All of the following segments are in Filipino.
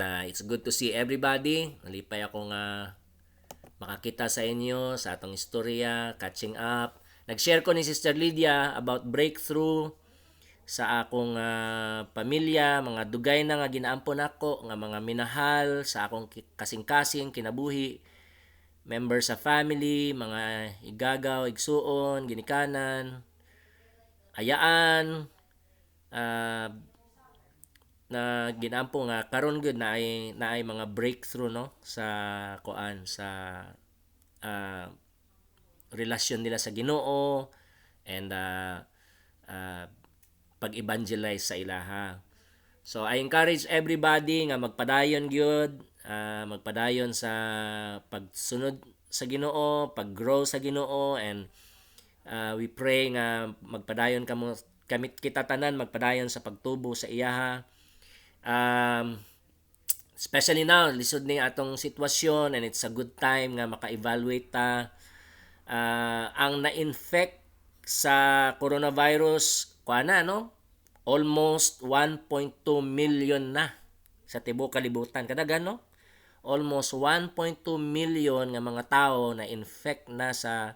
It's good to see everybody. Nalipay ako nga makakita sa inyo sa atong istorya, catching up. Nag-share ko ni Sister Lydia about breakthrough sa akong pamilya, mga dugay na nga ginaampon ako, nga mga minahal sa akong kasing-kasing kinabuhi, members sa family, mga igagaw, igsuon, ginikanan, ayaan, uh, na ginampo nga karon gud na ay mga breakthrough no sa kuan sa uh, relasyon nila sa Ginoo and uh, pag-evangelize sa ilaha. So I encourage everybody nga magpadayon gyud, magpadayon sa pagsunod sa Ginoo, pag-grow sa Ginoo, and we pray nga magpadayon kamo kamit kita tanan magpadayon sa pagtubo sa iyaha. Especially now lisod ni atong sitwasyon, and it's a good time nga maka-evaluate ta. Ang na-infect sa coronavirus kuana no, almost 1.2 million na sa tibuok kalibutan. Kadagan no, almost 1.2 million nga mga tao na infect na sa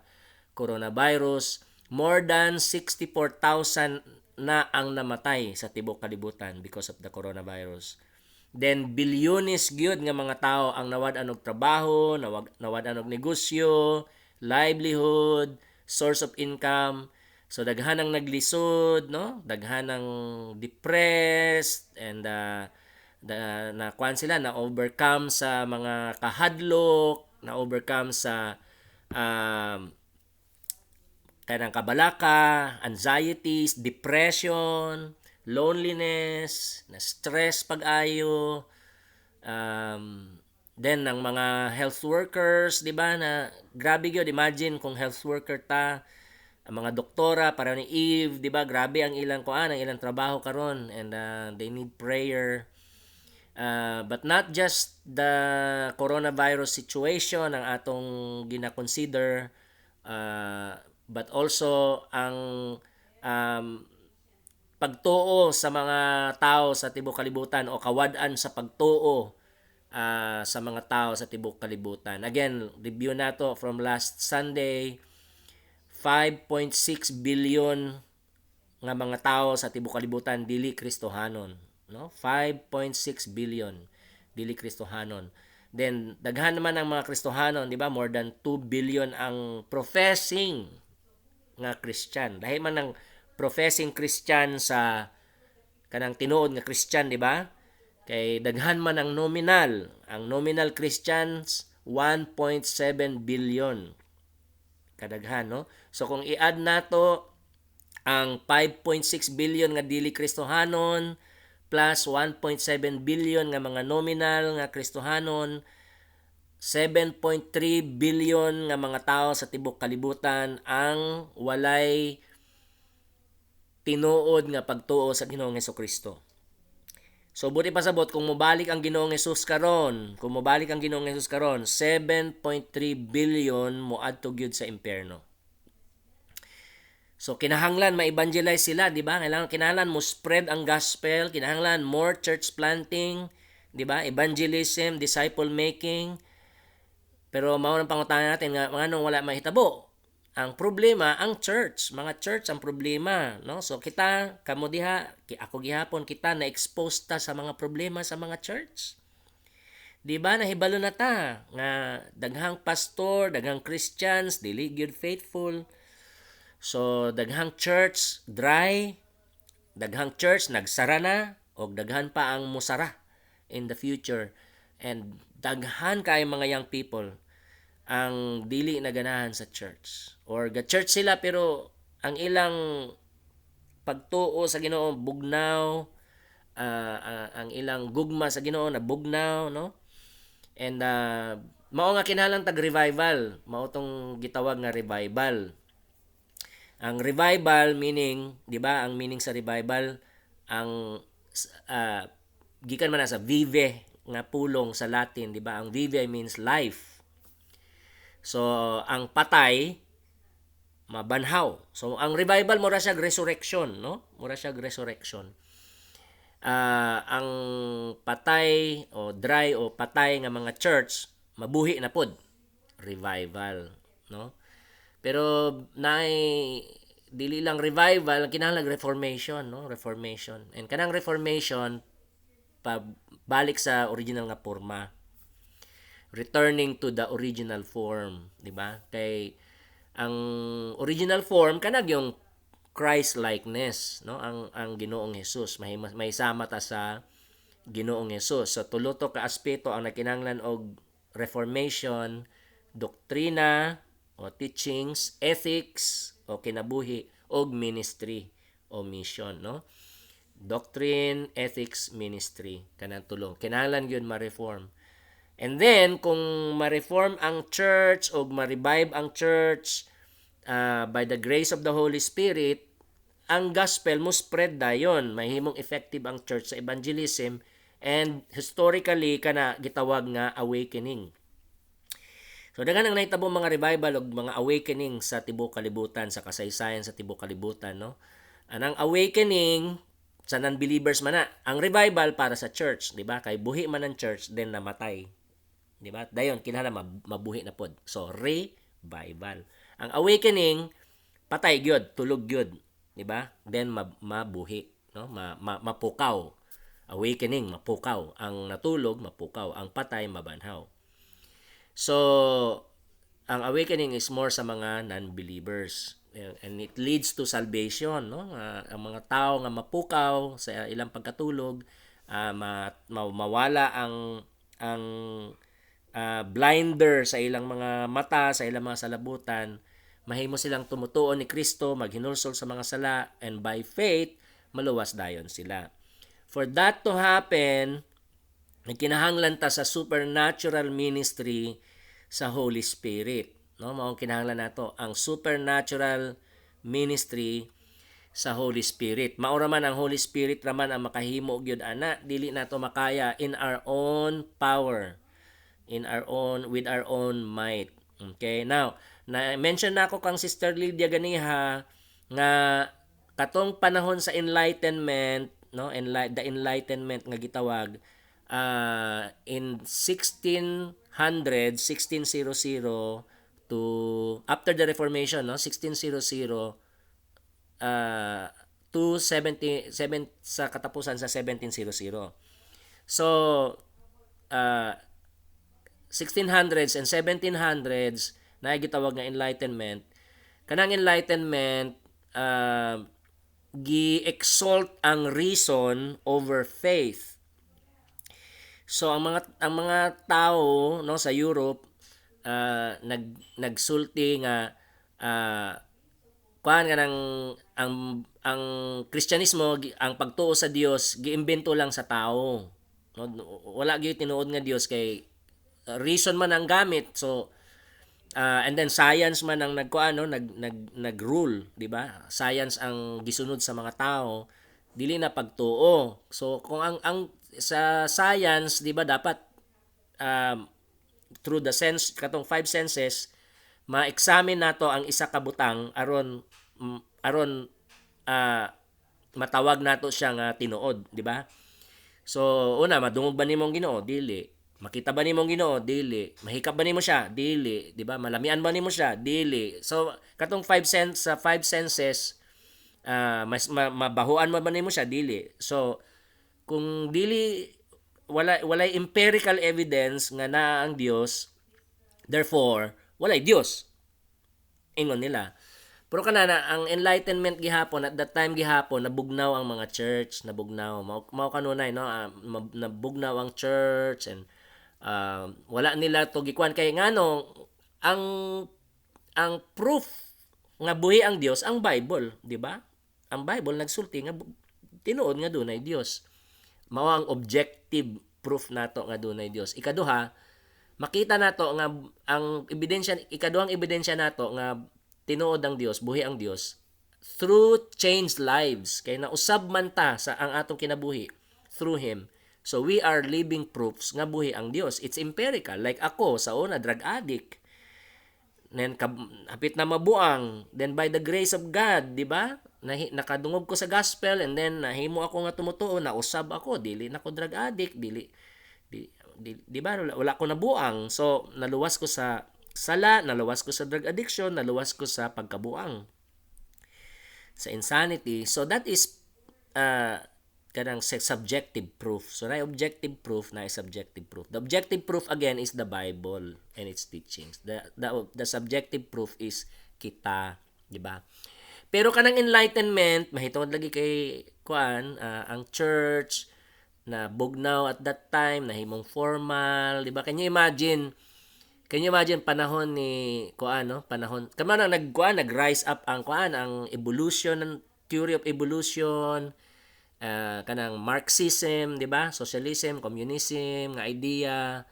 coronavirus. More than 64,000 na ang namatay sa tibuok kalibutan because of the coronavirus. Then bilyones gyud nga mga tao ang nawad-an og trabaho, nawad-an og negosyo, livelihood, source of income. So daghan ang naglisod, no? Daghan ang depressed, and na kuan sila na overcome sa mga kahadlok, na overcome sa um, kanang kabalaka, anxieties, depression, loneliness, na stress pag-ayo, then ng mga health workers, di ba, na grabe gyud, imagine kung health worker ta, ang mga doktora para ni Eve, di ba, grabe ang ilang kuan, ang ilang trabaho karon, and they need prayer. But not just the coronavirus situation ang atong gina-consider, but also ang um, pagtuo sa mga tao sa tibuok kalibutan, o kawad-an sa pagtuo sa mga tao sa tibuok kalibutan. Again, review nato from last Sunday, 5.6 billion nga mga tao sa tibuok kalibutan dili Kristohanon, no? 5.6 billion dili Kristohanon. Then daghan naman ang mga Kristohanon, di ba? More than 2 billion ang professing nga Christian. Dahil man ang professing Christian sa kanang tinuod nga Christian, di ba? Kay daghan man ang nominal. Ang nominal Christians 1.7 billion kadaghan, no? So kung i-add nato ang 5.6 billion nga dili Kristohanon plus 1.7 billion nga mga nominal nga Kristohanon, 7.3 billion nga mga tao sa tibuok kalibutan ang walay tinuod nga pagtuo sa Ginoong Hesukristo. So buti pasabot kung mobalik ang Ginoong Hesus karon, 7.3 billion moadto gyud sa impyerno. So kinahanglan ma-evangelize sila, di ba? Kinahanglan mo spread ang gospel, kinahanglan more church planting, di ba? Evangelism, disciple making. Pero mao nang pangutanan natin nga nganong wala mahitabo. Ang problema ang church, mga church ang problema, no? So kita kamo diha, ako gihapon kita na-expose ta sa mga problema sa mga church. Di ba nahibalo na ta nga daghang pastor, daghang Christians dili gyud faithful. So daghang church dry, daghang church nagsara na, o daghan pa ang musara in the future. And daghan kay mga young people ang dili naganahan sa church, or ga church sila pero ang ilang pagtuo sa Ginoo bugnaw, ang ilang gugma sa Ginoo na bugnaw, no? And mao nga kinahanglan tag revival, mao tong gitawag nga revival. Ang revival meaning, 'di ba, ang meaning sa revival ang gikan man sa vive nga pulong sa Latin, 'di ba? Ang vive means life. So ang patay mabanhaw. So ang revival mura siya resurrection, no? Mura siya resurrection. ang patay o dry o patay nga mga church mabuhi na pod, revival, no? Pero dili lang revival, kinahanglan reformation, no? Reformation. And kanang reformation balik sa original nga porma, returning to the original form, di ba? Kay ang original form kanag yung Christ likeness, no? Ang Ginoong Hesus may sama ta sa Ginoong Hesus. So tulo to ka aspeto ang nakinahanglan og reformation: doktrina o teachings, ethics o kinabuhi, og ministry o mission, no? Doctrine, ethics, ministry, kanang tulong kinahanglan gyud ma-reform. And then kung ma-reform ang church o ma-revive ang church by the grace of the Holy Spirit, ang gospel mo spread dayon, mahimong effective ang church sa evangelism, and historically kana gitawag nga awakening. So daghan ang nahitabo mga revival ug mga awakening sa tibuok kalibutan, sa kasaysayan sa tibuok kalibutan, no? Anang awakening sa non-believers man na, ang revival para sa church, di ba? Kay buhi man ang church, then namatay. Di ba? Dayon kinahanglan mabuhi na pod. So revival. Ang awakening patay gyud, tulog gyud, di ba? Then mabuhi, no? Mapukaw. Awakening mapukaw, ang natulog mapukaw, ang patay mabanhaw. So ang awakening is more sa mga non-believers, and it leads to salvation, no? Ang mga tao nga mapukaw sa ilang pagkatulog, mawala ang blinder sa ilang mga mata, sa ilang mga salabutan, mahimo silang tumutuon ni Kristo, maghinulsol sa mga sala, and by faith maluwas dayon sila. For that to happen, kinahanglan ta sa supernatural ministry sa Holy Spirit, no? Mao kinahanglan nato ang supernatural ministry sa Holy Spirit. Mao ra man ang Holy Spirit ra man ang makahimo gyud ana, dili nato makaya in our own power, with our own might. Okay, now na mention na ako kang Sister Lydia ganiha nga katong panahon sa enlightenment, no? The enlightenment nga gitawag, in 1600 to after the Reformation, no? 1600 to 77 sa katapusan sa 1700. So 1600s and 1700s na gitawag nga enlightenment. Kanang enlightenment gi-exalt ang reason over faith. So ang mga tao, no, sa Europe nagsulti nga kuan kanang ang Kristyanismo, ang pagtuo sa Dios giimbento lang sa tao, no? Wala gyud tinuod nga Dios, kay reason man ang gamit. So and then science man ang nag-rule, di ba? Science ang gisunod sa mga tao, dili na pagtuo. So kung ang sa science, di ba, dapat through the sense katong five senses ma-examine nato ang isa ka butang aron matawag nato siya nga tinuod, di ba? So una, madungog ba nimong Ginoo? Dili. Makita ba nimong Ginoo? Dili. Mahikap ba nimo siya? Dili, di ba? Malamian ba nimo siya? Dili. So katong five senses, mabahuan mo ba nimo siya? Dili. So kung dili, walay empirical evidence nga naa ang Dios, therefore walay Dios, ingon nila. Pero kanana ang enlightenment gihapon, at that time gihapon, nabugnaw ang mga church, nabugnaw mao kanunay, no? Nabugnaw ang church, and wala nila to gikuan kay ngano ang proof nga buhi ang Dios ang Bible, di ba? Ang Bible nagsulti nga tinuod nga dunay Dios. Mao ang objective proof nato nga dunay Dios. Ikaduha, makita nato nga ang ebidensya, ikaduhang ebidensya nato nga tinuod ang Dios, buhi ang Dios, through changed lives. Kay nausab man ta sa ang atong kinabuhi through Him. So we are living proofs nga buhi ang Dios. It's empirical. Like ako, sa una, drug addict. Then hapit na mabuang. Then by the grace of God, di ba? nakadungog ko sa gospel, and then nahimo ako nga tumutuo, nausab ako, dili na ko drug addict, di ba, wala ko nabuang. So naluwas ko sa sala, naluwas ko sa drug addiction, naluwas ko sa pagkabuang, sa insanity. So that is kanang subjective proof. So na objective proof, na subjective proof. The objective proof again is the Bible and its teachings. The subjective proof is kita, di ba? Pero kanang enlightenment, mahitungod lagi kay kuan, ang church na bugnaw at that time, nahimong formal, di ba? Can you imagine panahon ni kuan, no? Panahon kamo nang nag-rise up ang kuan, ang evolution, ng theory of evolution, kanang Marxism, di ba? Socialism, communism, nga idea.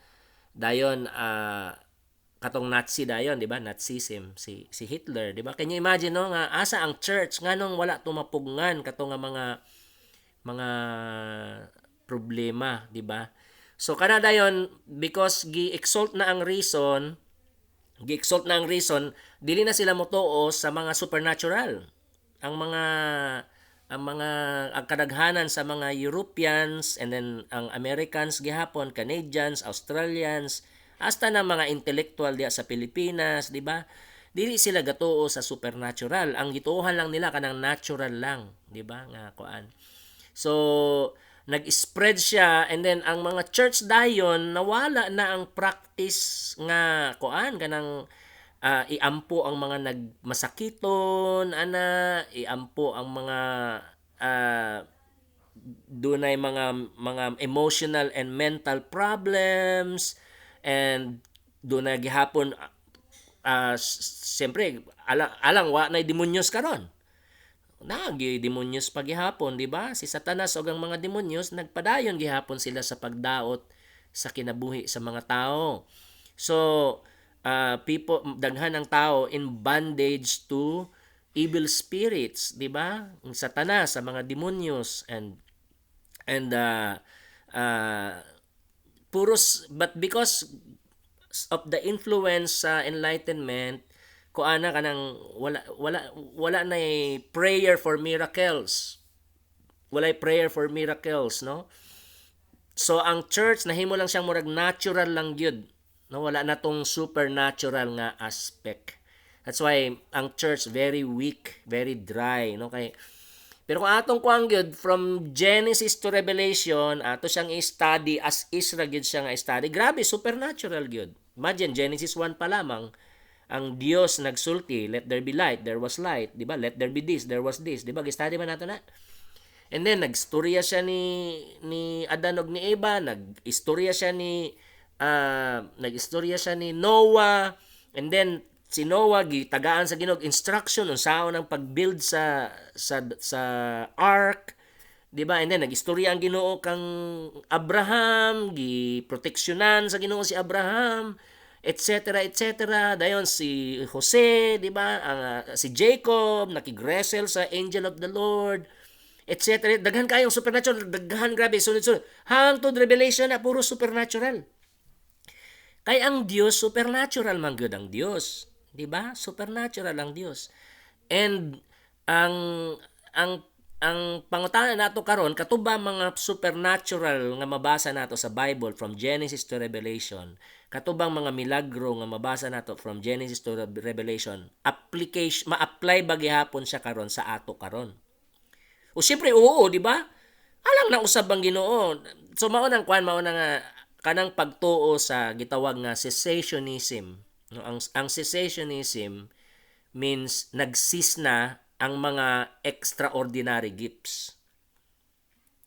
Dayon katong Nazi dayon, di ba? Nazism, si Hitler, di ba? Can you imagine, no, nga asa ang church nganong wala tumapugngan kato nga mga problema, di ba? So kana dayon, because gi-exalt na ang reason, dili na sila motuo sa mga supernatural. Ang kadaghanan sa mga Europeans, and then ang Americans gihapon, Canadians, Australians, hasta na mga intellectual diya sa Pilipinas, di ba? Dili sila gatuo sa supernatural. Ang gituohan lang nila kanang natural lang, di ba? Nga kuan. So nag-spread siya, and then ang mga church dayon nawala na ang practice nga kuan kanang iampo ang mga nagmasakiton, iampo ang mga dunay mga emotional and mental problems, and dunay gihapon siyempre alang wa na demonyos karon. Nagi demonyos pa gihapon, di ba? Si Satanas ug ang mga demonyos nagpadayon gihapon sila sa pagdaot sa kinabuhi sa mga tao. So people, daghan ng tao in bondage to evil spirits, di ba? Ang Satanas, sa mga demonyos, and but because of the influence sa enlightenment, kuana kanang wala na prayer for miracles. Wala prayer for miracles, no? So ang church nahimo lang siyang murag natural lang gyud, no? Wala na tong supernatural nga aspect. That's why ang church very weak, very dry, no? Pero kung atong kuang gyud from Genesis to Revelation, ato siyang i-study as is ra gyud siya nga i-study. Grabe, supernatural gyud. Imagine Genesis 1 pa lamang, ang Dios nagsulti, let there be light, there was light, di ba? Let there be this, there was this, di ba? Gi-study man nato na. And then nagstorya siya ni Adan ug ni Eva, nagistorya siya ni Noah, and then si Noah gitagaan sa Ginoo instruction unsaon ang pag-build sa ark, di ba? And then nagistorya ang Ginoo kang Abraham, giproteksyonan sa Ginoo si Abraham, etc. Dayon si Jose, di ba? Si Jacob nakigresel sa angel of the Lord, etc. Daghan kayong supernatural, daghan, grabe, sunod-sunod hangtod Revelation na puro supernatural. Kay ang Dios supernatural man gyud ang Dios, di ba? Supernatural ang Dios. And ang pangutana nato karon katuba mga supernatural nga mabasa nato sa Bible from Genesis to Revelation, katubang mga milagro nga mabasa nato from Genesis to Revelation, ma-apply ba gihapon siya karon sa ato karon? O siyempre oo, di ba? Alang na usab ang Ginoo. So mao nang nga kanang pagtuo sa gitawag nga cessationism. No, ang cessationism means nagsis na ang mga extraordinary gifts.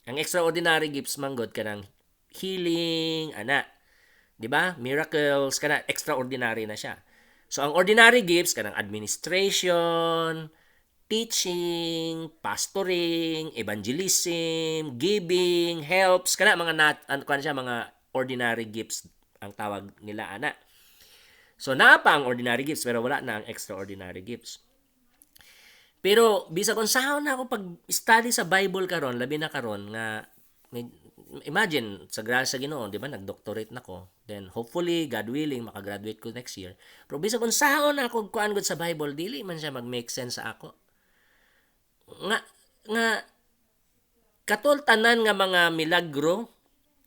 Ang extraordinary gifts manggod kanang healing, di ba? Miracles kana extraordinary na siya. So ang ordinary gifts kanang administration, teaching, pastoring, evangelism, giving, helps, kana mga mga ordinary gifts ang tawag nila So naa pa ang ordinary gifts pero wala na ang extraordinary gifts. Pero bisa kung saan na ako pag-study sa Bible karon, labi na karon nga imagine sa grasya Ginoo, di ba, nag-doctorate nako. Then hopefully God willing makagraduate ko next year. Pero bisa kung saan na ako kuan gud sa Bible, dili man siya mag-make sense sa ako. nga nga katul tanan nga mga milagro,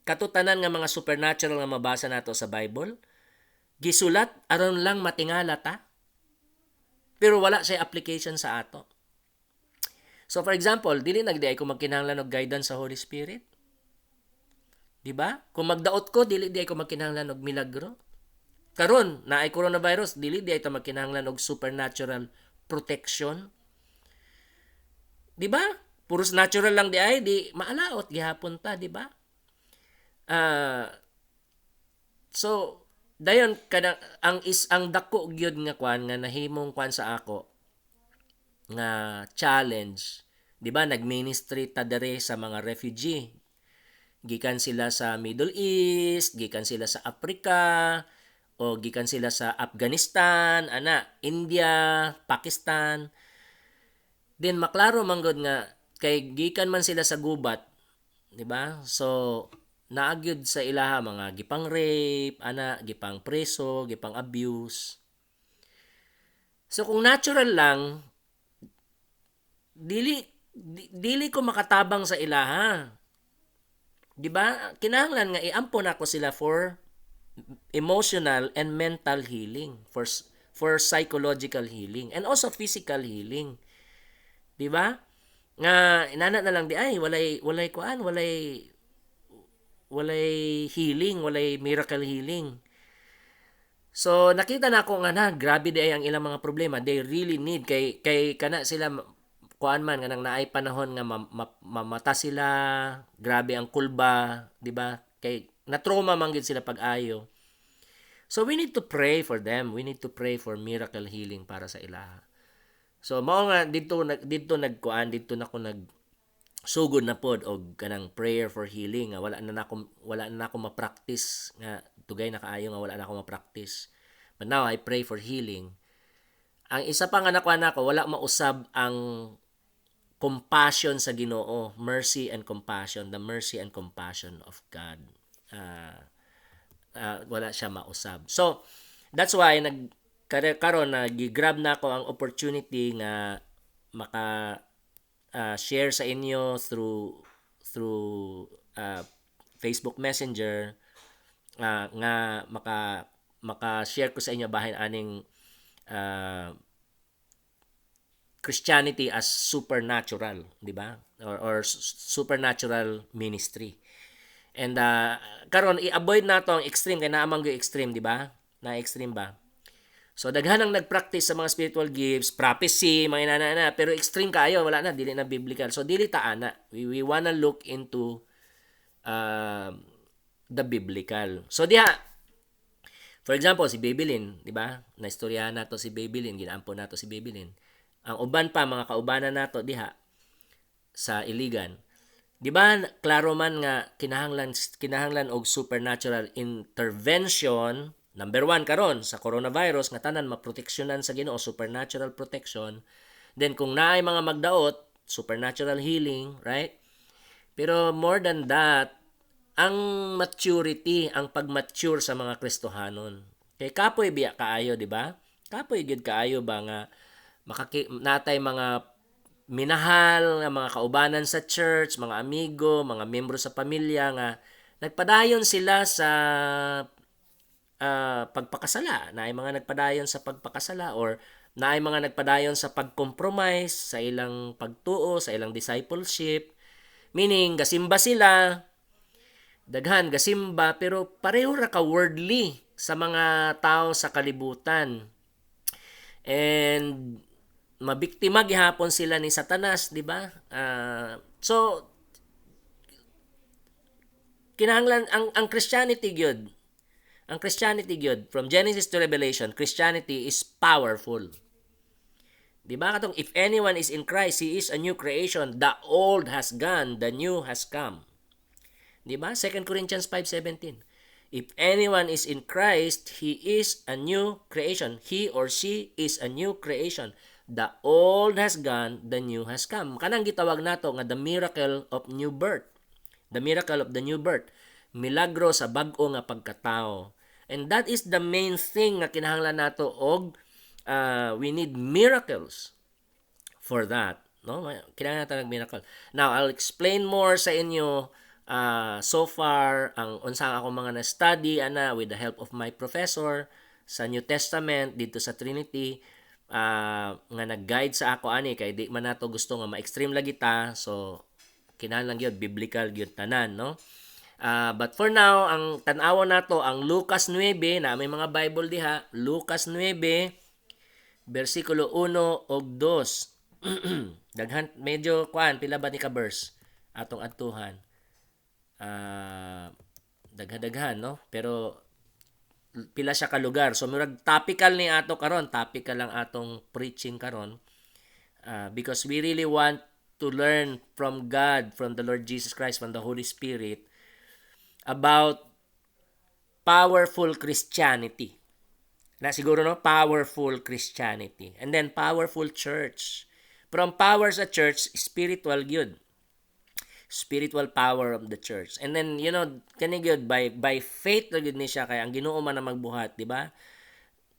katul tanan nga mga supernatural nga mabasa nato sa Bible, gisulat aron lang matingala ta, pero wala siya application sa ato. So for example, dili nagdi ay ko magkinahanglan og guidance sa Holy Spirit. Di ba? Kung magdaot ko, dili di ay ko magkinahanglan og milagro. Karon na ay coronavirus, dili di ay ta magkinahanglan og supernatural protection. Di ba? Puros natural lang di ay, di maalaot gihapon ta, di ba? Ah, so dayon kada ang dako gyud nga kwan nga nahimong kwan sa ako nga challenge, di ba? Nag-ministry ta dere sa mga refugee. Gikan sila sa Middle East, gikan sila sa Africa, o gikan sila sa Afghanistan, India, Pakistan. Then maklaro man gud nga kay gikan man sila sa gubat, di ba? So naagyud sa ilaha mga gipang rape, gipang preso, gipang abuse. So kung natural lang, dili ko makatabang sa ilaha. Di ba? Kinahanglan nga iampon ako sila for emotional and mental healing, for psychological healing, and also physical healing. Di ba? Nga inana na lang di ay walay kuan, walay healing, walay miracle healing. So nakita na ko nga grabe di ay ang ilang mga problema. They really need kay kana sila kuan man nga nang naay panahon nga mamata sila, grabe ang kulba, di ba? Kay na-trauma man gid sila pag-ayo. So we need to pray for them. We need to pray for miracle healing para sa ilaha. So mao nga dito nagkuan dito na ko sugod na pod og kanang prayer for healing nga wala na nako ma-practice nga tugay na kaayo nga wala na ako ma-practice. But now I pray for healing. Ang isa pa nga nakuha nako wala mausab ang compassion sa Ginoo, mercy and compassion, the mercy and compassion of God. Wala siya mausab. So that's why karon na gi-grab na ako ang opportunity nga maka share sa inyo through Facebook Messenger, nga maka-share ko sa inyo bahin aning Christianity as supernatural, di ba? Or supernatural ministry. And karon i-avoid nato ang extreme kay naamang gyud extreme, di ba? Na extreme ba? So daghan ang nagpractice sa mga spiritual gifts, prophecy, mga inana, pero extreme kaayo, wala na, dili na biblical. So dili ta ana. We wanna look into the biblical. So diha, for example, si Babylin, di ba? Naistoryahan nato si Babylin, ginaampon nato si Babylin. Ang uban pa mga kaubanan nato diha sa Iligan. Di ba klaro man nga kinahanglan og supernatural intervention. Number 1 karon sa coronavirus nga tanan maproteksyonan sa Ginoo, supernatural protection. Then kung naay mga magdaot, supernatural healing, right? Pero more than that, ang maturity, ang pag-mature sa mga Kristohanon. Kay kapoy biya kaayo, di ba? Kapoy gid kaayo ba nga natay mga minahal nga mga kaubanan sa church, mga amigo, mga miyembro sa pamilya nga nagpadayon sila sa pagpakasala, naay mga nagpadayon sa pagpakasala or naay mga nagpadayon sa pag-compromise sa ilang pagtuo, sa ilang discipleship. Meaning, gasimba sila, daghan gasimba, pero pareho ra ka worldly sa mga tao sa kalibutan. And mabiktima gihapon sila ni Satanas, di ba? So kinahanglan ang Christianity gyud. Ang Christianity gyud from Genesis to Revelation, Christianity is powerful. Di ba katong if anyone is in Christ, he is a new creation. The old has gone, the new has come. Di ba? 2 Corinthians 5:17. If anyone is in Christ, he is a new creation. He or she is a new creation. The old has gone, the new has come. Kanang gitawag nato nga the miracle of new birth. The miracle of the new birth. Milagro sa bag-o nga pagkatao. And that is the main thing nga kinahanglan nato og we need miracles for that. no? Kinahanglan nato nag-miracle. Now, I'll explain more sa inyo so far ang unsa ako mga na-study ana with the help of my professor sa New Testament dito sa Trinity, nga nag-guide sa ako ani kay di man nato gusto nga ma-extreme lagi ta, so kinahanglan gyud biblical gyud tanan, no? But for now, ang tan-awon nato ang Lucas 9 na may mga Bible diha, Lucas 9 versikulo 1 og 2. Daghan medyo kuan pila ba ni ka verse atong adtuhan. Daghan-daghan, no? Pero pila siya ka lugar. So murag topical ni ato karon, topical lang atong preaching karon. Because we really want to learn from God, from the Lord Jesus Christ, from the Holy Spirit about powerful Christianity. Na siguro, no, powerful Christianity. And then powerful church. From power sa church, spiritual yun. Spiritual power of the church. And then, kani gyud by faith ra gyud ni siya kay ang Ginoo man ang magbuhat, di ba?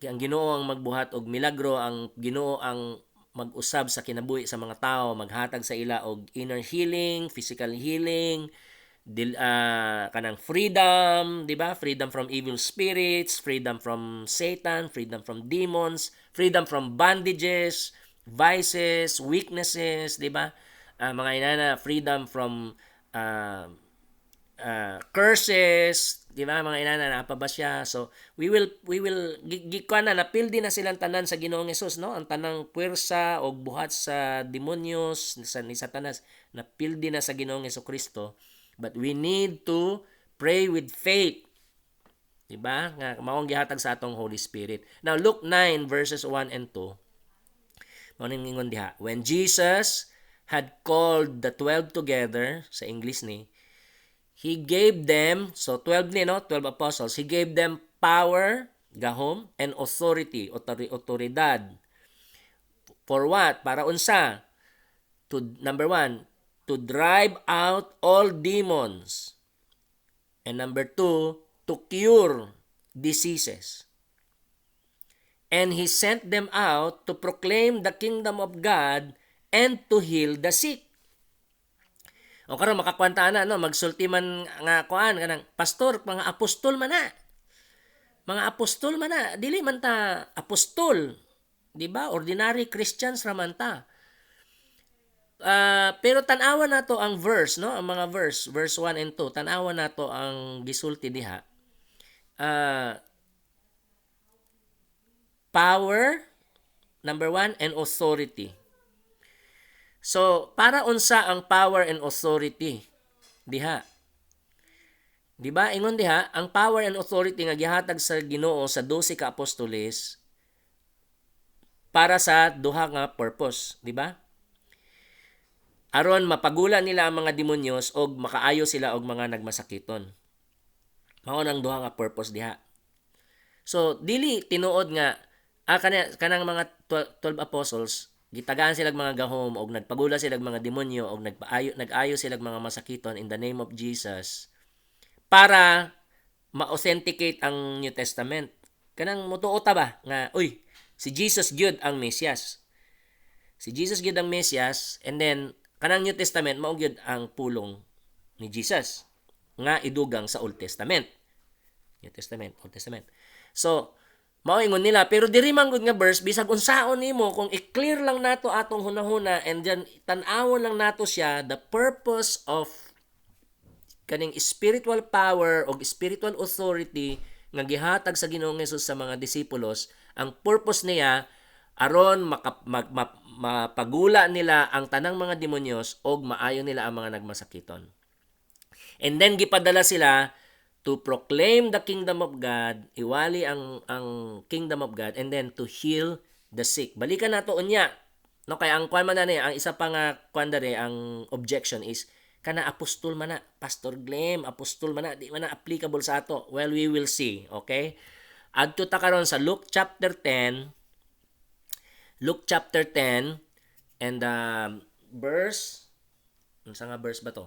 Kay ang Ginoo ang magbuhat og milagro, ang Ginoo ang mag-usab sa kinabuhi sa mga tao, maghatag sa ila og inner healing, physical healing, kanang freedom, di ba? Freedom from evil spirits, freedom from Satan, freedom from demons, freedom from bondages, vices, weaknesses, di ba? Mga inana, freedom from curses, di ba? Mga inana, napa ba siya? So, we will gikuan na napildi na silang tanan sa Ginoong Hesus, no? Ang tanang puwersa o buhat sa demonyos ni Satanas napildi na sa Ginoong Hesukristo. But we need to pray with faith. Diba? Nga maong gihatag sa atong Holy Spirit. Now, Luke 9 verses 1 and 2. Mao ning ingon diha. When Jesus had called the 12 together, sa English ni, He gave them, so 12 ni, no? 12 apostles. He gave them power, gahom, and authority, otoridad. For what? Para unsa? Number 1, to drive out all demons. And number 2, to cure diseases. And he sent them out to proclaim the kingdom of God and to heal the sick. O karon makakwanta na, no, magsulti man nga kuan kanang pastor, mga apostol man na. Mga apostol man na, dili man ta apostol, di ba? Ordinary Christians ra man ta. Pero tanawa na to ang verse, no? Ang mga verse 1 and 2. Tanawa na to ang gisulti diha. Power, number 1, and authority. So, para unsa ang power and authority diha? Di ba? Ingon diha, ang power and authority nga gihatag sa Ginoo sa 12 ka apostoles para sa duha nga purpose, di ba? Aron mapagula nila ang mga demonyos og makaayo sila og mga nagmasakiton. Mao nang duha nga purpose diha. So dili tinuod nga kanang mga 12 apostles gitagaan sila mga gahom og nagpagula sila mga demonyo og nag-ayo sila mga masakiton in the name of Jesus para ma-authenticate ang New Testament. Kanang motuo ta ba nga si Jesus gyud ang Mesias. Si Jesus gyud ang Mesias, and then kanang New Testament mao gyud ang pulong ni Jesus nga idugang sa Old Testament. New Testament, Old Testament. So, mao ingon nila, pero diri man gud nga verse bisag unsaon nimo kung i-clear lang nato atong hunahuna and then tan-awon lang nato siya the purpose of kaning spiritual power o spiritual authority nga gihatag sa Ginoong Hesus sa mga disipulos. Ang purpose niya aron mapagula nila ang tanang mga demonyos og maayo nila ang mga nagmasakiton. And then gipadala sila to proclaim the kingdom of God, iwali ang kingdom of God, and then to heal the sick. Balikan nato unya. No, kaya ang kwan man na ang isa pa nga kwan dere, ang objection is kana apostol man na, Pastor Glenn, apostol man na, di man na applicable sa ato. Well, we will see, okay? Adto ta karon sa Luke chapter 10 and verse unsa nga verse ba to?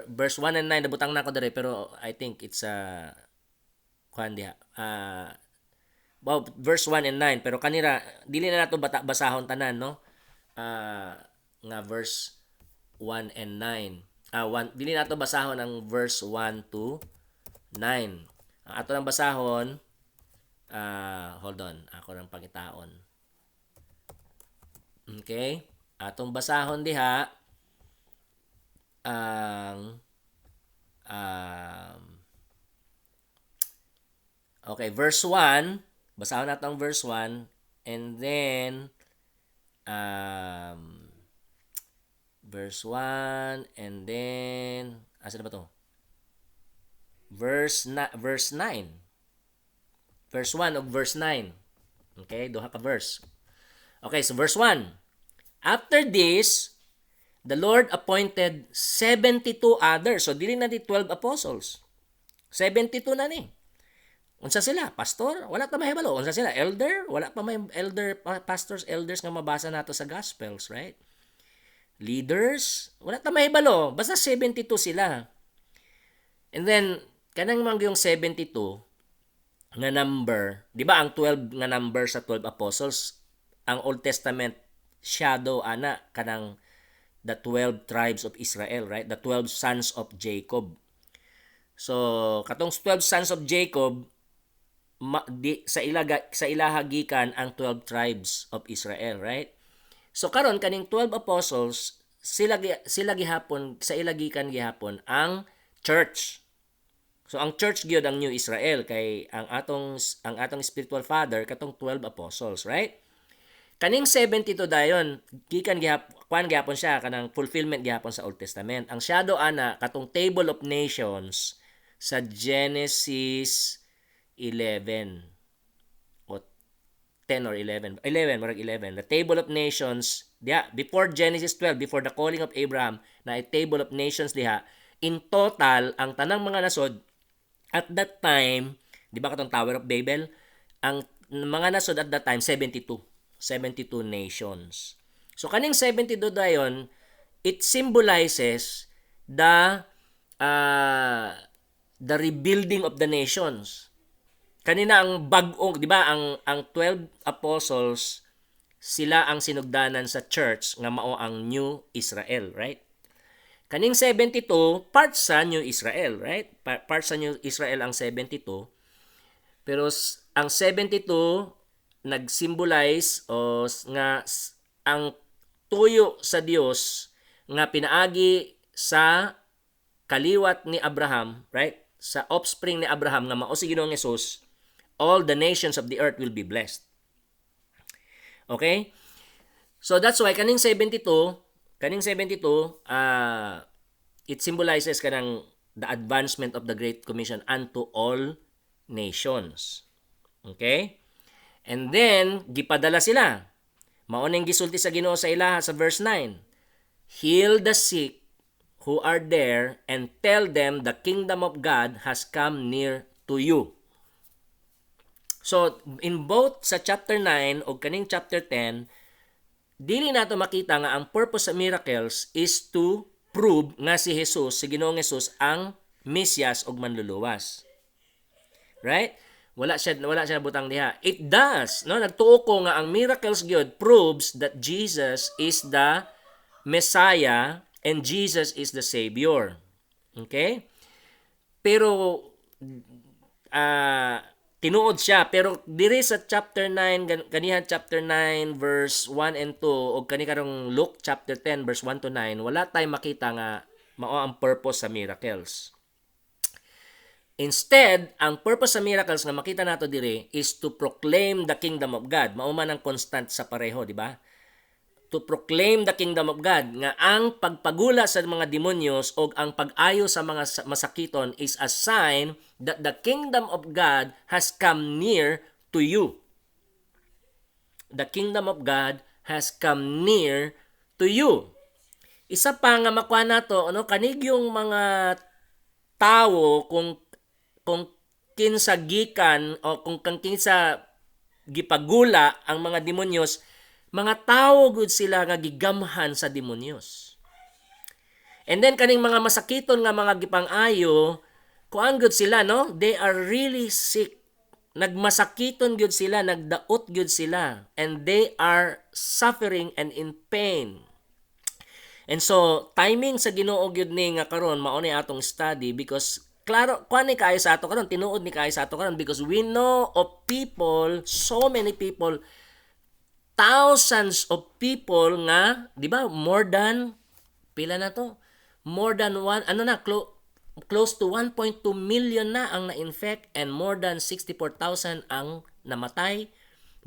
Verse 1 and 9 nabutang na ko dere pero I think it's kuan diha. Verse 1 and 9 pero kanira dili na nato basahon tanan, no? nga verse 1 and 9. Dili nato basahon ang verse 1 to 9. Ang ato nang basahon, hold on, ako nang pangitaon. Okay? Atong basahon diha ang okay, verse 1. Basahon nato ang verse 1 and then verse 1 and then asa na ba to? Verse 9. Verse 1 ug verse 9. Okay, duha ka verse. Okay, so verse 1. After this, the Lord appointed 72 others. So dili na di 12 apostles. 72 na ni. Unsa sila? Pastor? Wala pa mahibalo. Unsa sila? Elder? Wala pa may elder, pastors, elders nga mabasa nato sa Gospels, right? Leaders? Wala pa mahibalo. Basta 72 sila. And then, kanang mga yung 72 nga number, di ba ang 12 nga number sa 12 apostles, ang Old Testament shadow ana kanang the 12 tribes of Israel, right? The 12 sons of Jacob. So, katong 12 sons of Jacob, sa ilaha gikan ang 12 tribes of Israel, right? So karon kaning 12 apostles, sila gihapon sa ilagikan gihapon ang church. So ang church gyud ang New Israel kay ang atong spiritual father katong 12 apostles, right? Kaning 72 dayon gikan gihapon siya kanang fulfillment gihapon sa Old Testament. Ang shadow ana katong table of nations sa Genesis 11 o 10 or 11 marag 11, the table of nations before Genesis 12, before the calling of Abraham, na table of nations diha. In total ang tanang mga nasod at that time, di ba katong Tower of Babel, ang mga nasod at that time 72 nations. So kaning 72 dayon, it symbolizes the rebuilding of the nations. Kanina ang bag-ong, di ba, ang 12 apostles, sila ang sinugdanan sa church nga mao ang New Israel, right? Kaning 72, part sa New Israel, right? Part sa New Israel ang 72. Pero ang 72 nag-symbolize nga ang tuyo sa Dios nga pinaagi sa kaliwat ni Abraham, right? Sa offspring ni Abraham nga mao si Ginoong Hesus, all the nations of the earth will be blessed. Okay? So that's why kaning 72, it symbolizes kanang the advancement of the Great Commission unto all nations. Okay? And then gipadala sila. Mao ning gisulti sa Ginoo sa ilaha sa verse 9. Heal the sick who are there and tell them the kingdom of God has come near to you. So, in both sa chapter 9 o kaning chapter 10, dili nato makita nga ang purpose sa miracles is to prove nga si Jesus, si Ginoong Hesus ang Mesias ug manluluwas. Right? Wala siya butang diha. It does, no? Nagtuo ko nga ang miracles gyud proves that Jesus is the Messiah and Jesus is the Savior. Okay? Pero tinuod siya, pero diri sa chapter 9 kanihan chapter 9 verse 1 and 2 o kani karong Luke chapter 10 verse 1 to 9, wala tay makita nga mao ang purpose sa miracles. Instead, ang purpose sa miracles na makita nato diri is to proclaim the kingdom of God. Mao man ang constant sa pareho, di ba? To proclaim the kingdom of God, nga ang pagpagula sa mga demonyos o ang pag-ayo sa mga masakiton is a sign that the kingdom of God has come near to you. The kingdom of God has come near to you. Isa pa nga makuha nato, kanig yung mga tao kung kinsa gikan o kung kinsa gipagula ang mga demonyos, mga tao gud sila nga gigamhan sa demonyos. And then kaning mga masakiton nga mga gipang-ayo, kuan gud sila, no? They are really sick. Nagmasakiton gud sila, nagdaot gud sila, and they are suffering and in pain. And so timing sa Ginoo gyud ni nga karon mao ni atong study, because klaro kuan ni kaayo sa ato karon, tinuod ni kaayo sa ato karon, because we know of people, so many people, thousands of people nga, di ba, more than pila na to, more than one, ano na, close to 1.2 million na ang na-infect, and more than 64,000 ang namatay.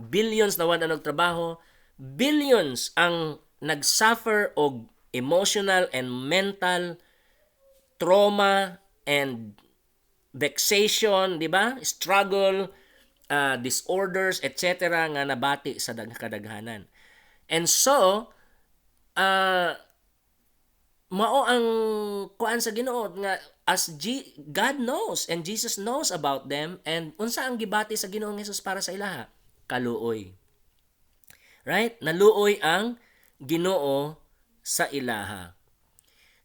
Billions na wala nagtrabaho, billions ang nagsuffer og emotional and mental trauma and vexation, di ba? Struggle, disorders, etc. nga nabati sa kadaghanan. And so, mao ang kuan sa Ginoo nga as God knows and Jesus knows about them, and unsa ang gibati sa Ginoong Hesus para sa ilaha? Kaluoy. Right? Naluoy ang Ginoo sa ilaha.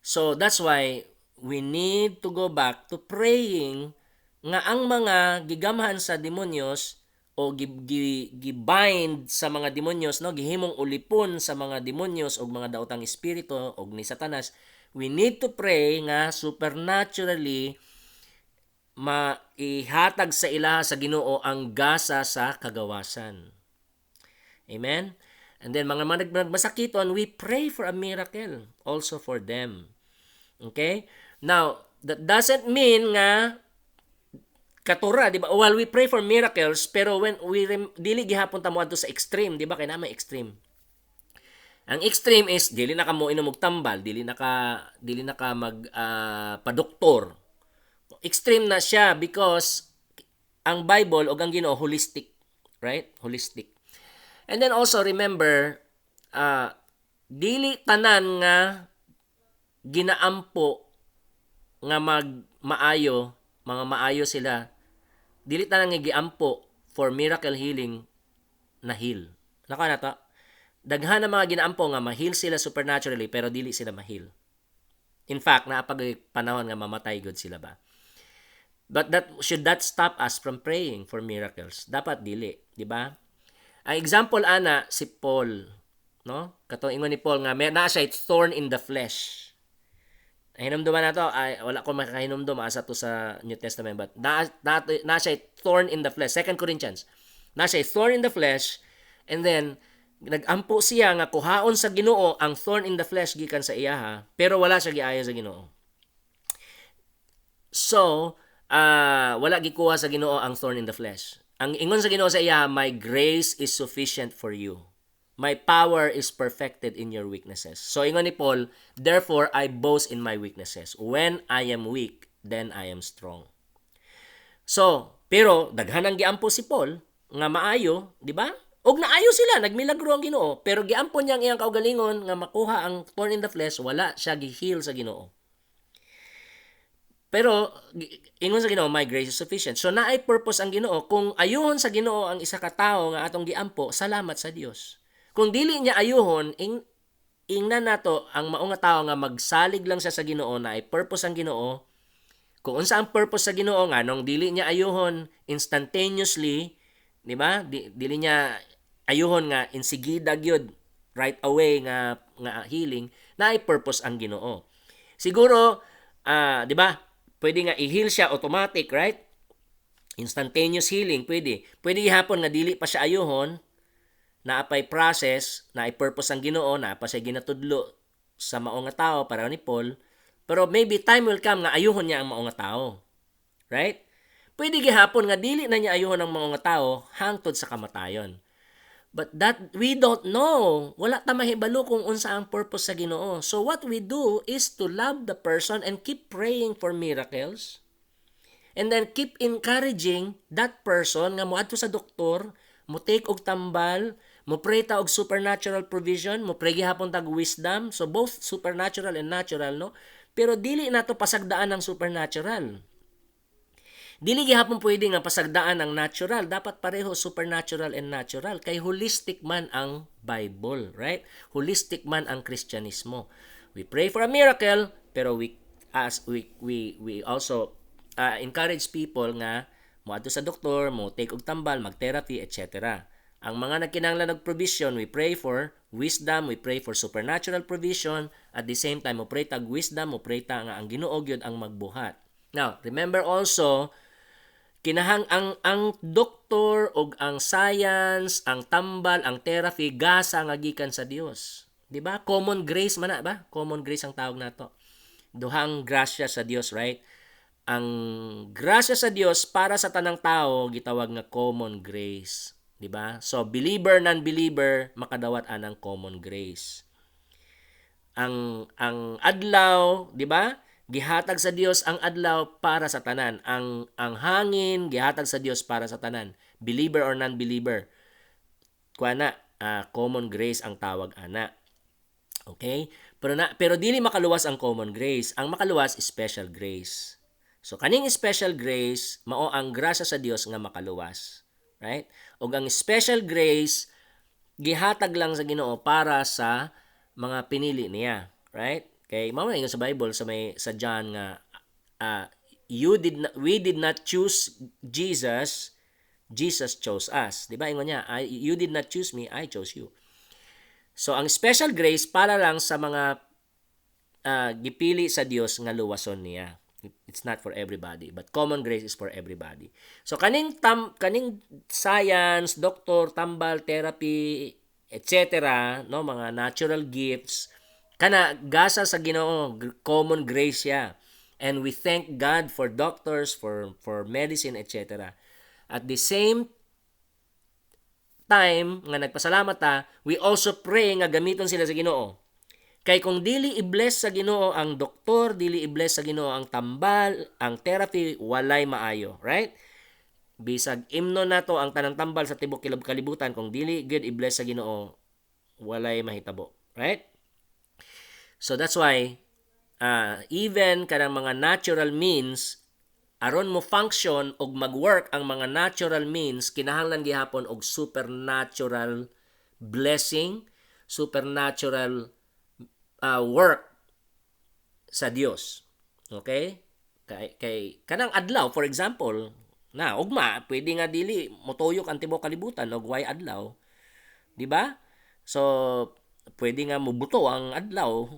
So that's why we need to go back to praying nga ang mga gigamhan sa demonyos o gibind sa mga demonyos, no, gihimong ulipon sa mga demonyos o mga daotang espiritu o ni Satanas, we need to pray nga supernaturally maihatag sa ilaha sa Ginoo ang gasa sa kagawasan. Amen? And then mga nagmasakiton, we pray for a miracle also for them. Okay? Now, that doesn't mean nga katura, di ba? While we pray for miracles, pero when we dili gihapon ta moadto sa extreme, di ba? Kay na may extreme. Ang extreme is dili na ka mo inom og tambal, dili na ka mag padoktor. Extreme na siya because ang Bible o ang Ginoo holistic, right? Holistic. And then also remember, dili tanan nga ginaampo nga maayo, mga maayo sila. Dili tanan nga giampo for miracle healing na heal. Naka na to. Daghan na mga ginaampo nga ma-heal sila supernaturally pero dili sila ma-heal. In fact, naapag panahon nga mamatay gud sila ba. But should that stop us from praying for miracles? Dapat dili, di ba? Ang example ana si Paul, no? Katong ingon ni Paul nga naa siya thorn in the flesh. Hinumduman na to, wala ko makahinumdum asa to sa New Testament, but na siya thorn in the flesh. 2 Corinthians. Na siya thorn in the flesh, and then nagampo siya nga kuhaon sa Ginoo ang thorn in the flesh gikan sa iyaha, pero wala siya giayo sa Ginoo. So, wala gikuha sa Ginoo ang thorn in the flesh. Ang ingon sa Ginoo sa iya, my grace is sufficient for you. My power is perfected in your weaknesses. So ingon ni Paul, therefore I boast in my weaknesses. When I am weak, then I am strong. So, pero daghan ang giampo si Paul nga maayo, di ba? Og naayo sila, nagmilagro ang Ginoo, pero giampo niya ang iyang kaugalingon nga makuha ang thorn in the flesh, wala siya gi-heal sa Ginoo. Pero ingon sa Ginoo, my grace is sufficient. So naay purpose ang Ginoo. Kung ayuhon sa Ginoo ang isa ka tawo nga atong giampo, salamat sa Dios. Kung dili niya ayuhon, ingnan nato ang mao nga tawo nga magsalig lang siya sa Ginoo, na ay purpose ang Ginoo. Kung unsa ang purpose sa Ginoo nga nung dili niya ayuhon instantaneously, di ba? Dili niya ayuhon nga insigida gyud right away nga healing, na ay purpose ang Ginoo. Siguro di ba? Pwede nga i-heal siya automatic, right? Instantaneous healing, pwede. Pwede gihapon nga dili pa siya ayuhon, naapay process, naay purpose ang Ginoo, naapa siya ginatudlo sa mao nga tawo para ni Paul, pero maybe time will come nga ayuhon niya ang mao nga tawo. Right? Pwede gihapon nga dili na niya ayuhon ang mao nga tawo hangtod sa kamatayon. But that we don't know. Wala ta mahibalo kung unsa ang purpose sa Ginoo. So what we do is to love the person and keep praying for miracles. And then keep encouraging that person nga moadto sa doktor, mo take og tambal, mo pray ta og supernatural provision, mo pray gihapon tag wisdom, so both supernatural and natural, no? Pero dili nato pasagdaan ng supernatural. Dili gihapon pwede nga pasagdaan ang natural, dapat pareho supernatural and natural, kay holistic man ang Bible, right? Holistic man ang Kristyanismo. We pray for a miracle, pero we also encourage people nga moadto sa doktor, mo take og tambal, mag-therapy, etc. Ang mga nagkinahanglan og provision, we pray for wisdom, we pray for supernatural provision. At the same time, mo pray tag wisdom, mo pray ta nga ang Ginoo gyud ang magbuhat. Now, remember also, ang doktor og ang science, ang tambal, ang therapy gasa nga gikan sa Dios. Di ba? Common grace man na ba? Common grace ang tawag nato. Duhang grasya sa Dios, right? Ang grasya sa Dios para sa tanang tao gitawag nga common grace, di ba? So believer non-believer makadawat anang common grace. Ang adlaw, di ba? Gihatag sa Dios ang adlaw para sa tanan. Ang hangin gihatag sa Dios para sa tanan. Believer or non-believer. Kuana, common grace ang tawag ana. Okay? Pero dili makaluwas ang common grace. Ang makaluwas is special grace. So kaning special grace mao ang grasya sa Dios nga makaluwas. Right? Ug ang special grace gihatag lang sa Ginoo para sa mga pinili niya. Right? Kay mao na sa Bible sa John nga we did not choose Jesus, Jesus chose us. Di ba? Ingon niya, you did not choose me, I chose you. So ang special grace para lang sa mga gipili sa Dios nga luwason niya. It's not for everybody, but common grace is for everybody. So kaning science, doctor, tambal, therapy, etc., no, mga natural gifts kana gasa sa Ginoo, common grace siya. And we thank God for doctors, for medicine, etc. At the same time nga nagpasalamat ta, we also pray nga gamiton sila sa Ginoo. Kay kung dili i-bless sa Ginoo ang doktor, dili i-bless sa Ginoo ang tambal, ang therapy, walay maayo, right? Bisag imno nato ang tanang tambal sa tibok kalibutan, kung dili gid i-bless sa Ginoo, walay mahitabo, right? So that's why even kanang mga natural means aron mo function og mag-work ang mga natural means, kinahanglan gihapon og supernatural blessing, supernatural work sa Dios. Okay? Kay kanang adlaw, for example, na ugma pwede nga dili motuyok ang tibuok kalibutan og way adlaw, di ba? So pwede nga mubuto ang adlaw,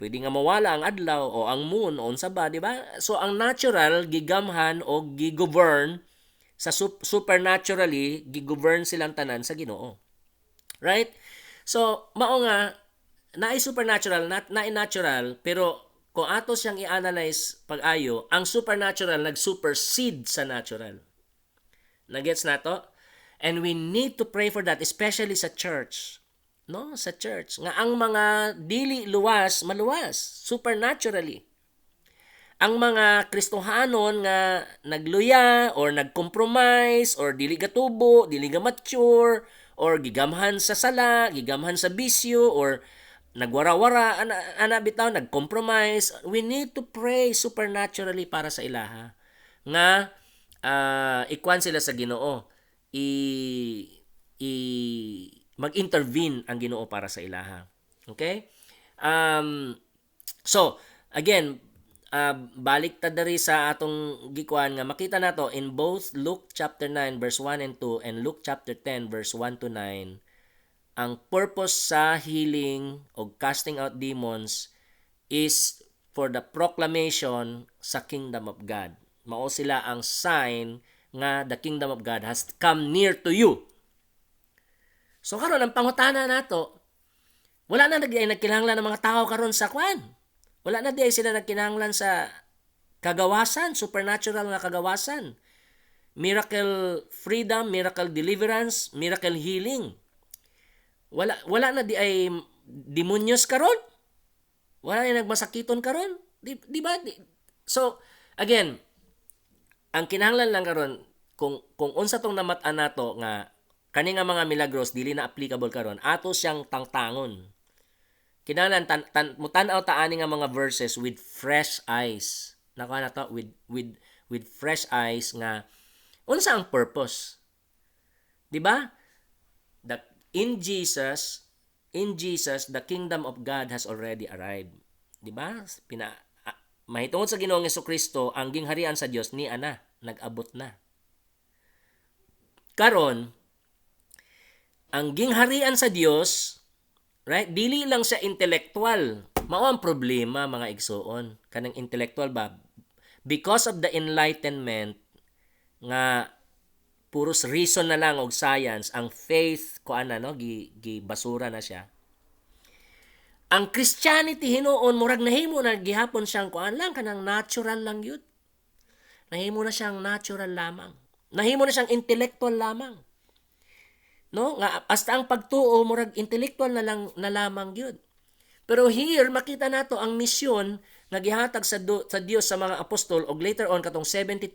pwede nga mawala ang adlaw o ang moon o unsa ba, di ba? So ang natural gigamhan o gigovern sa supernaturally gigovern silang tanan sa Ginoo. Right? So mao nga naay supernatural, naay natural, pero kung ato siyang i-analyze pag-ayo, ang supernatural nag-supersede sa natural. Nagets nato? And we need to pray for that, especially sa church. No, sa church. Nga ang mga dili luwas, maluwas, supernaturally. Ang mga Kristohanon nga nagluya or nagcompromise or dili gatubo, dili ga mature, or gigamhan sa sala, gigamhan sa bisyo, or nagwara-wara, bitaw, nag-compromise. We need to pray supernaturally para sa ilaha. Nga, ikuan sila sa Ginoo. Mag-intervene ang Ginoo para sa ilaha. Okay? So, again, balik ta diri sa atong gikuan nga makita nato in both Luke chapter 9 verse 1 and 2 and Luke chapter 10 verse 1 to 9. Ang purpose sa healing o casting out demons is for the proclamation sa kingdom of God. Mao sila ang sign nga the kingdom of God has come near to you. So karon ang pangutana nato, wala na nagkinahanglan ng mga tao karon sa kwan. Wala na di sila nagkinahanglan sa kagawasan, supernatural nga kagawasan. Miracle freedom, miracle deliverance, miracle healing. Wala na di ay demonyos karon. Wala na nagmasakiton karon. Di ba? So, again, ang kinahanglan lang karon kung unsa tong namatan nato nga kani nga mga milagros dili na applicable karon, ato siyang tangtangon. Kinahanglan mutan-aw ta ani nga mga verses with fresh eyes. Nakuha na to with fresh eyes nga unsa ang purpose? Di ba? In Jesus, the kingdom of God has already arrived. 'Di ba? Mahitungod sa Ginoong Jesucristo, ang gingharian sa Dios ni ana, nag-abot na. Karon, Ang gingharian sa Dios, right? Dili lang siya intellectual. Mao ang problema mga igsoon. Kanang intellectual ba? Because of the enlightenment nga puros reason na lang og science, ang faith ko ana no basura na siya. Ang Christianity hinuon murag nahimo na gihapon siyang kuan lang kanang natural lang yun. Nahimo na siyang natural lamang. Nahimo na siyang intellectual lamang. No? Nga hasta ang pagtuo murag intellectual na lamang yun. Pero here makita nato ang misyon nga gihatag sa Dios sa mga apostol og later on katong 72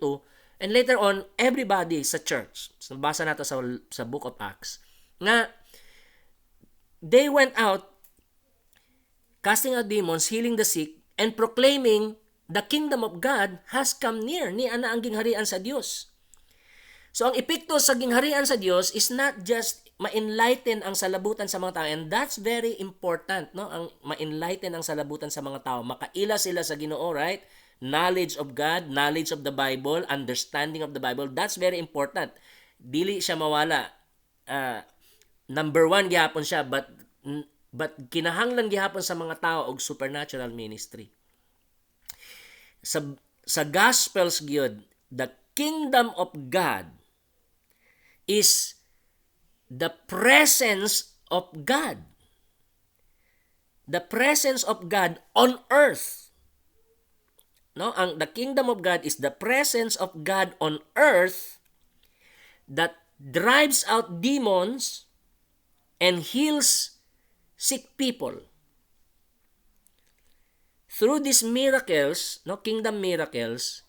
and later on everybody sa church. So, basa nato sa Book of Acts nga they went out casting out demons, healing the sick, and proclaiming the kingdom of God has come near. Ni ana ang gingharian sa Dios. So ang epekto sa gingharian sa Dios is not just ma-enlighten ang salabutan sa mga tao, and that's very important, no? Ang ma-enlighten ang salabutan sa mga tao, makaila sila sa Ginoo, right? Knowledge of God, knowledge of the Bible, understanding of the Bible, that's very important. Dili siya mawala. Number one gihapon siya, but kinahanglan gihapon sa mga tao og supernatural ministry. Sa Gospels gyud, the kingdom of God is the presence of God. The presence of God on earth. No, the kingdom of God is the presence of God on earth that drives out demons and heals sick people. Through these miracles, no, kingdom miracles,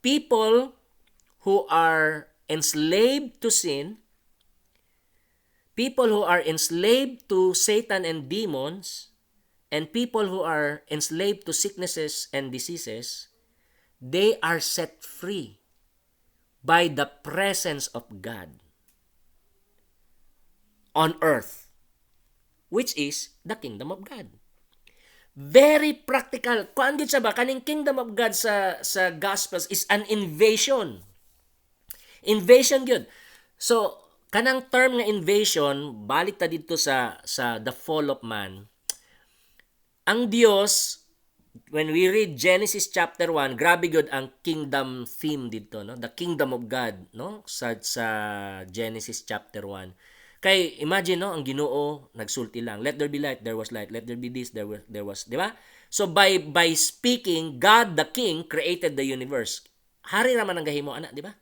people who are enslaved to sin, people who are enslaved to Satan and demons, and people who are enslaved to sicknesses and diseases, they are set free by the presence of God on earth, which is the kingdom of God. Very practical. Kuan gid siya ba kaning kingdom of God sa Gospels is an invasion. Invasion gyud. So kanang term nga invasion, balik ta dito sa the fall of man. Ang Dios, when we read Genesis chapter 1, grabe gyud ang kingdom theme dito, no? The kingdom of God, no? Sa Genesis chapter 1. Kay imagine, no, ang Ginoo nagsulti lang, let there be light, there was light, let there be this, there was, di ba? So by speaking, God the King created the universe. Hari ra man ang gahimo ana, di ba?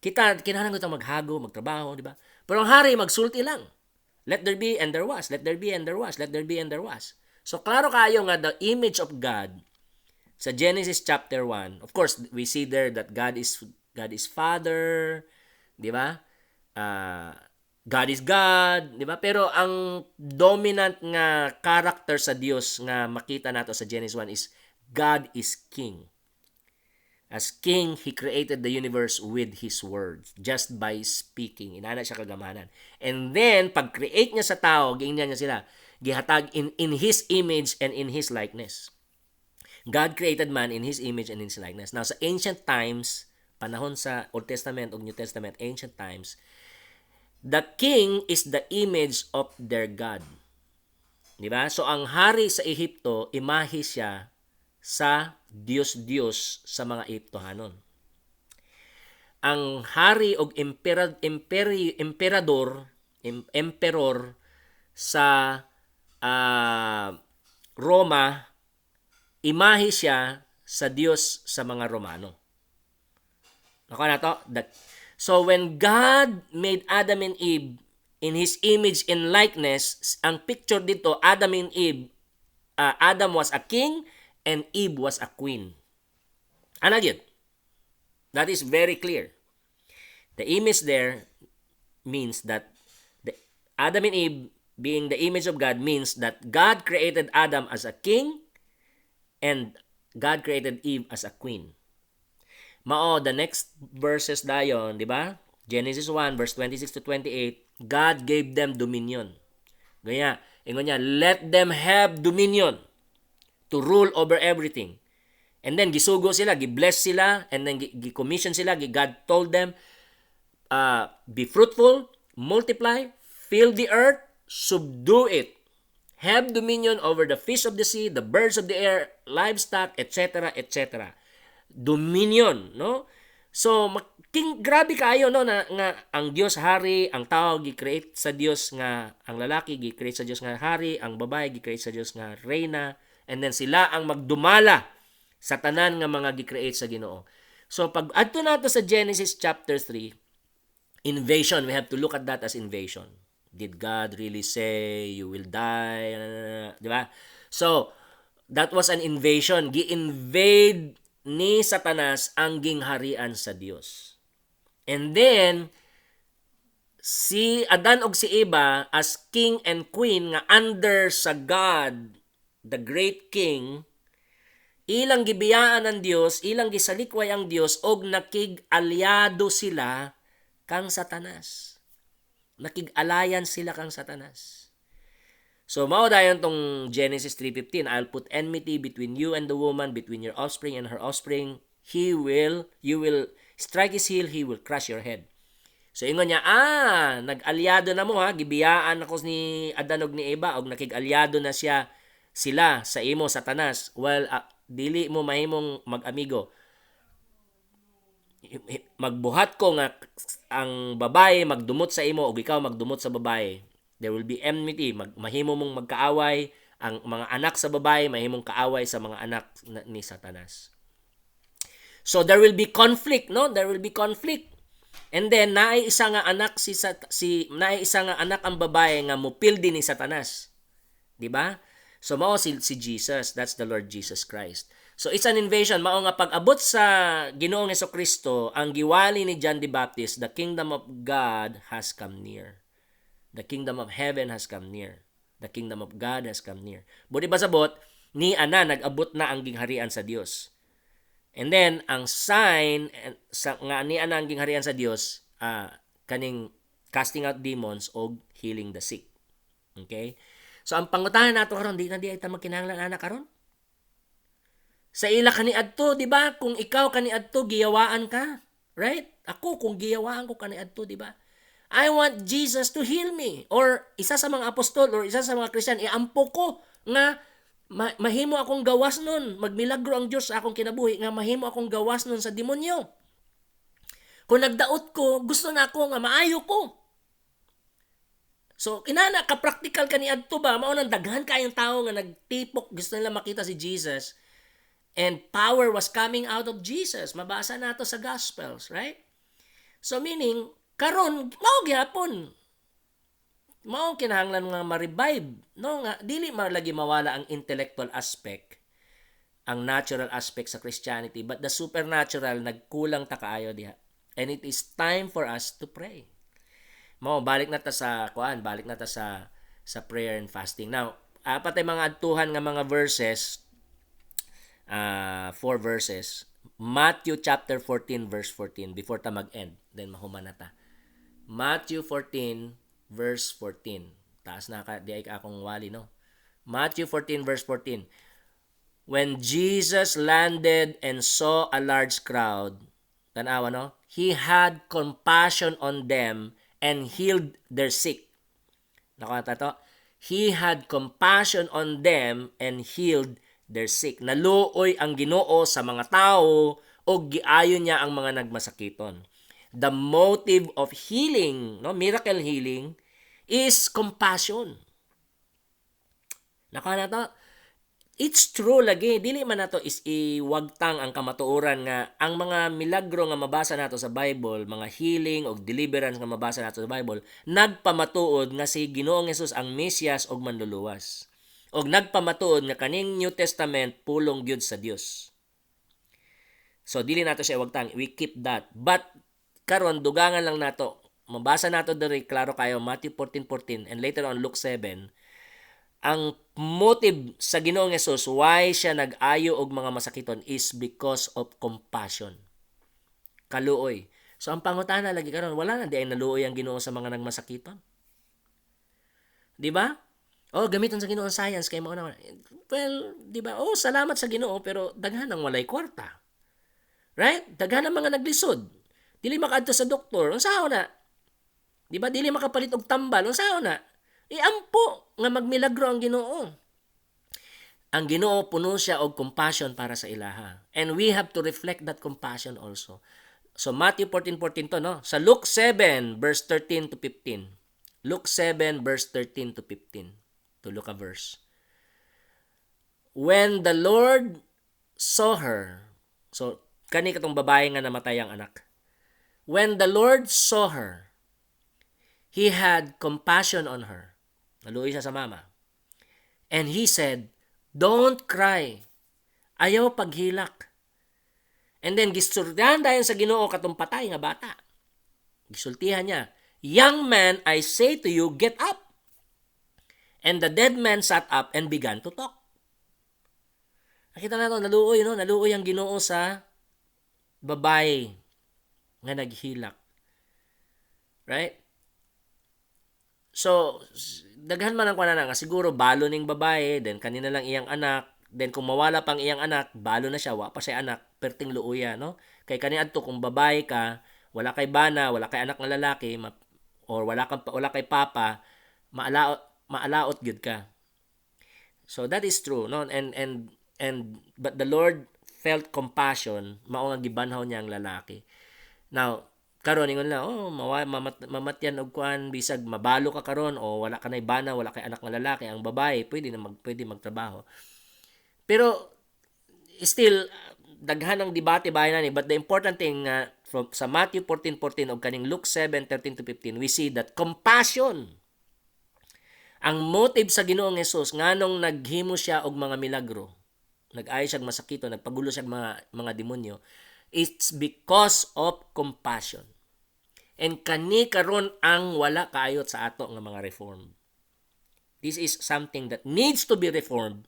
Kinahanglan ko maghago, magtrabaho, di ba? Pero ang hari magsulti lang. Let there be and there was, let there be and there was, let there be and there was. So klaro kayo nga the image of God sa Genesis chapter 1. Of course, we see there that God is Father, di ba? God is God, di ba? Pero ang dominant nga character sa Dios nga makita nato sa Genesis 1 is God is King. As King, He created the universe with His words, just by speaking. Inana siya kagamanan. And then, pag-create niya sa tao, giingnan niya sila, gihatag in His image and in His likeness. God created man in His image and in His likeness. Now, sa ancient times, panahon sa Old Testament o New Testament, ancient times, the king is the image of their God. Di ba? So ang hari sa Ehipto, imahe siya sa Diyos sa mga Ehiptohanon. Ang hari o emperor sa Roma, imahe siya sa Diyos sa mga Romano. Nakuha na to? So when God made Adam and Eve in His image and likeness, ang picture dito, Adam and Eve, Adam was a king and Eve was a queen. Ano yun? That is very clear. The image there means that Adam and Eve being the image of God means that God created Adam as a king and God created Eve as a queen. Mao, the next verses dayon, di ba? Genesis 1, verse 26 to 28, God gave them dominion. Gaya, ingon niya, let them have dominion to rule over everything. And then, gisugo sila, gi-bless sila, and then gi-commission sila, God told them, be fruitful, multiply, fill the earth, subdue it, have dominion over the fish of the sea, the birds of the air, livestock, etc., etc. Dominion, no? So grabe kayo, no, na nga ang Dios hari, ang tao gi-create sa Dios nga, ang lalaki gi-create sa Dios nga hari, ang babae gi-create sa Dios nga reyna, and then sila ang magdumala sa tanan nga mga gi-create sa Ginoo. So pag adto nato sa Genesis chapter 3, invasion, we have to look at that as invasion. Did God really say you will die? Di ba? So, that was an invasion. Gi-invade ni Satanas ang gingharian sa Dios. And then, si Adan og si Eva as king and queen nga under sa God, the great king, ilang gibiyaan ng Dios, ilang gisalikway ang Dios og nakig-alyado sila kang Satanas. Nakig-alayan sila kang Satanas. So, mao dayon tong Genesis 3:15, I'll put enmity between you and the woman, between your offspring and her offspring. You will strike his heel, he will crush your head. So, ingon niya, nag-alyado na mo ha, gibiyaan ako ni Adan og ni Eva, og nakig-alyado na sila sa imo, Satanas. Well, dili mo mahimong mag-amigo. Magbuhat ko nga ang babae magdumot sa imo ug ikaw magdumot sa babae. There will be enmity, mahimo mong magkaaway, ang mga anak sa babae mahimong kaaway sa mga anak ni Satanas. So there will be conflict, no? There will be conflict. And then naay isa nga anak naay isa nga anak ang babae nga mupildi ni Satanas. Di ba? So mao si Jesus, that's the Lord Jesus Christ. So it's an invasion. Mao nga pag-abot sa Ginoong Hesukristo, ang giwali ni John the Baptist, the kingdom of God has come near. The kingdom of heaven has come near. The kingdom of God has come near. Budi ba sabot, ni ana nag-abot na ang gingharian sa Dios. And then ang sign nga ni ana ang gingharian sa Dios, kaning casting out demons o healing the sick. Okay? So ang pangutahan nato karon, di ay ta magkinahanglan ana karon. Sa ila kani adto, di ba? Kung ikaw kani adto, giyawaan ka. Right? Ako, kung giyawaan ko kani adto, di ba? I want Jesus to heal me. Or isa sa mga apostol or isa sa mga Christian, iampo ko nga mahimo akong gawas nun. Magmilagro ang Diyos sa akong kinabuhi nga mahimo akong gawas nun sa demonyo. Kung nagdaot ko, gusto na ako nga maayo ko. So, inana ka practical kani adto ba? Mao nang daghan kayong tao nga nagtipok, gusto nila makita si Jesus. And power was coming out of Jesus. Mabasa nato sa Gospels, right? So meaning, karon mao gyapon. Mao kinahanglan nga ma-revive, no? Nga dili lagi mawala ang intellectual aspect, ang natural aspect sa Christianity, but the supernatural nagkulang ta kaayo diha. And it is time for us to pray. Mao balik na ta sa prayer and fasting. Now, apat ay mga adtuhan nga mga verses. 4 verses. Matthew chapter 14 verse 14 before ta mag-end, then mahuman na ta. Matthew 14 verse 14. Taas na ka di ay akong wali, no? Matthew 14 verse 14. When Jesus landed and saw a large crowd, tanawa, no? He had compassion on them and healed their sick. Nakita to? He had compassion on them and healed their sick. Naluoy ang Ginoo sa mga tao o giayon niya ang mga nagmasakiton. The motive of healing, no, miracle healing, is compassion. Nakana to? It's true lagi. Dili man nato is iwagtang ang kamatuoran nga ang mga milagro nga mabasa nato sa Bible, mga healing o deliverance nga mabasa nato sa Bible, nagpamatuod nga si Ginoong Hesus ang Mesias og manluluwas. Og nagpamatuod nga kaning New Testament pulong gyud sa Dios. So dili nato siya iwagtang. We keep that. But karon dugangan lang nato. Mabasa nato diri klaro kayo Matthew 14:14 and later on Luke 7. Ang motive sa Ginoong Hesus why siya nag-ayo og mga masakiton is because of compassion. Kaluoy. So ang pangutana lagi karon, wala na di ay naluoy ang Ginoo sa mga nagmasakiton. Di ba? Gamiton sa Ginoo ang science kay mao na. Well, di ba? Salamat sa Ginoo pero daghan ang walay kwarta. Right? Daghan ang mga naglisod. Dili makaadto sa doktor, unsaon na? Di ba? Dili makapalit og tambal, unsaon na? Iampo nga magmilagro ang Ginoo. Ang Ginoo puno siya og compassion para sa ilaha. And we have to reflect that compassion also. So Matthew 14:14 to, no? Sa Luke 7 verse 13 to 15. Luke 7 verse 13 to 15. To look a verse. When the Lord saw her, so kani katong babae nga namatay ang anak. When the Lord saw her, He had compassion on her. Naluoy siya sa mama. And He said, "Don't cry." Ayaw paghilak. And then gisultihan dayon sa Ginoo katong patay nga bata. Gisultihan niya, "Young man, I say to you, get up." And the dead man sat up and began to talk. Nakita nato, naluoy, no? Naluoy ang Ginoo sa babae nga naghilak. Right? So, daghan man ang kuana nga siguro balo ning babae, then kanina lang iyang anak, then kung mawala pang iyang anak, balo na siya, wa pa siya anak, perting luuya, no? Kay kaniadto kung babae ka, wala kay bana, wala kay anak nga lalaki, or wala kay papa, maalaot gyud ka. So that is true, no? And but the Lord felt compassion, mao nga gibanhaw niya ang lalaki. Now, karon ingon na, mamatyan og kuan bisag mabalo ka karon o wala ka nay bana, wala kay anak nga lalaki, ang babae pwede magtrabaho. Pero still daghan ang debate bayan ni, but the important thing from sa Matthew 14:14 og kaning Luke 7:13 to 15, we see that compassion ang motive sa Ginoong Hesus nganong naghimo siya og mga milagro. Nag-ayo siya masakito, nagpagulo siya mga demonyo. It's because of compassion. And kani karon ang wala kaayot sa ato nga mga reform. This is something that needs to be reformed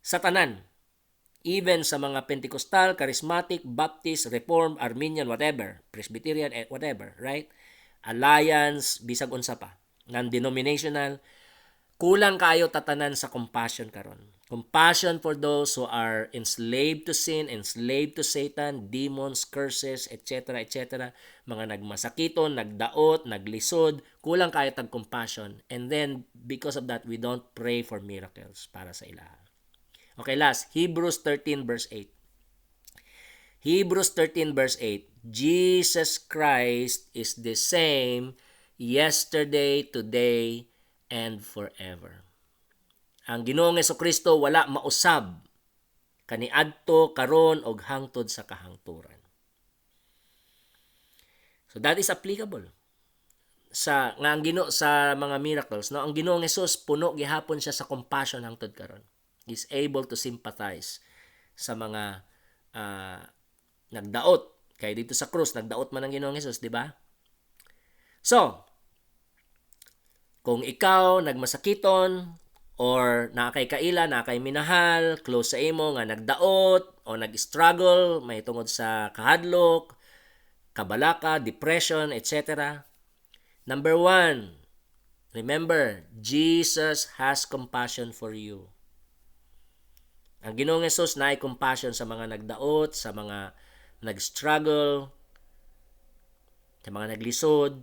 sa tanan. Even sa mga Pentecostal, Charismatic, Baptist, Reformed, Armenian, whatever, Presbyterian, whatever, right? Alliance, bisag unsa pa. Non-denominational, kulang kaayo tatanan sa compassion karon. Compassion for those who are enslaved to sin, enslaved to Satan, demons, curses, etc., etc. Mga nagmasakiton, nagdaot, naglisod, kulang kaayo tag compassion. And then, because of that, we don't pray for miracles para sa ilaha. Okay, last, Hebrews 13 verse 8. Hebrews 13 verse 8. Jesus Christ is the same yesterday, today, and forever. Ang Ginoong Jesucristo wala mausab kaniadto karon og hangtod sa kahangturan. So that is applicable sa nga ang Ginoo sa mga miracles, no? Ang Ginoong Hesus puno gihapon siya sa compassion hangtod karon. He's able to sympathize sa mga nagdaot. Kay dito sa krus nagdaot man ang Ginoong Hesus, di ba? So, kung ikaw nagmasakiton or nakay kaila, nakay minahal, close sa imo nga nagdaot o nag-struggle may tungod sa kahadlok, kabalaka, depression, etc. Number 1, remember, Jesus has compassion for you. Ang Ginoong Hesus naay compassion sa mga nagdaot, sa mga nag-struggle, sa mga naglisod.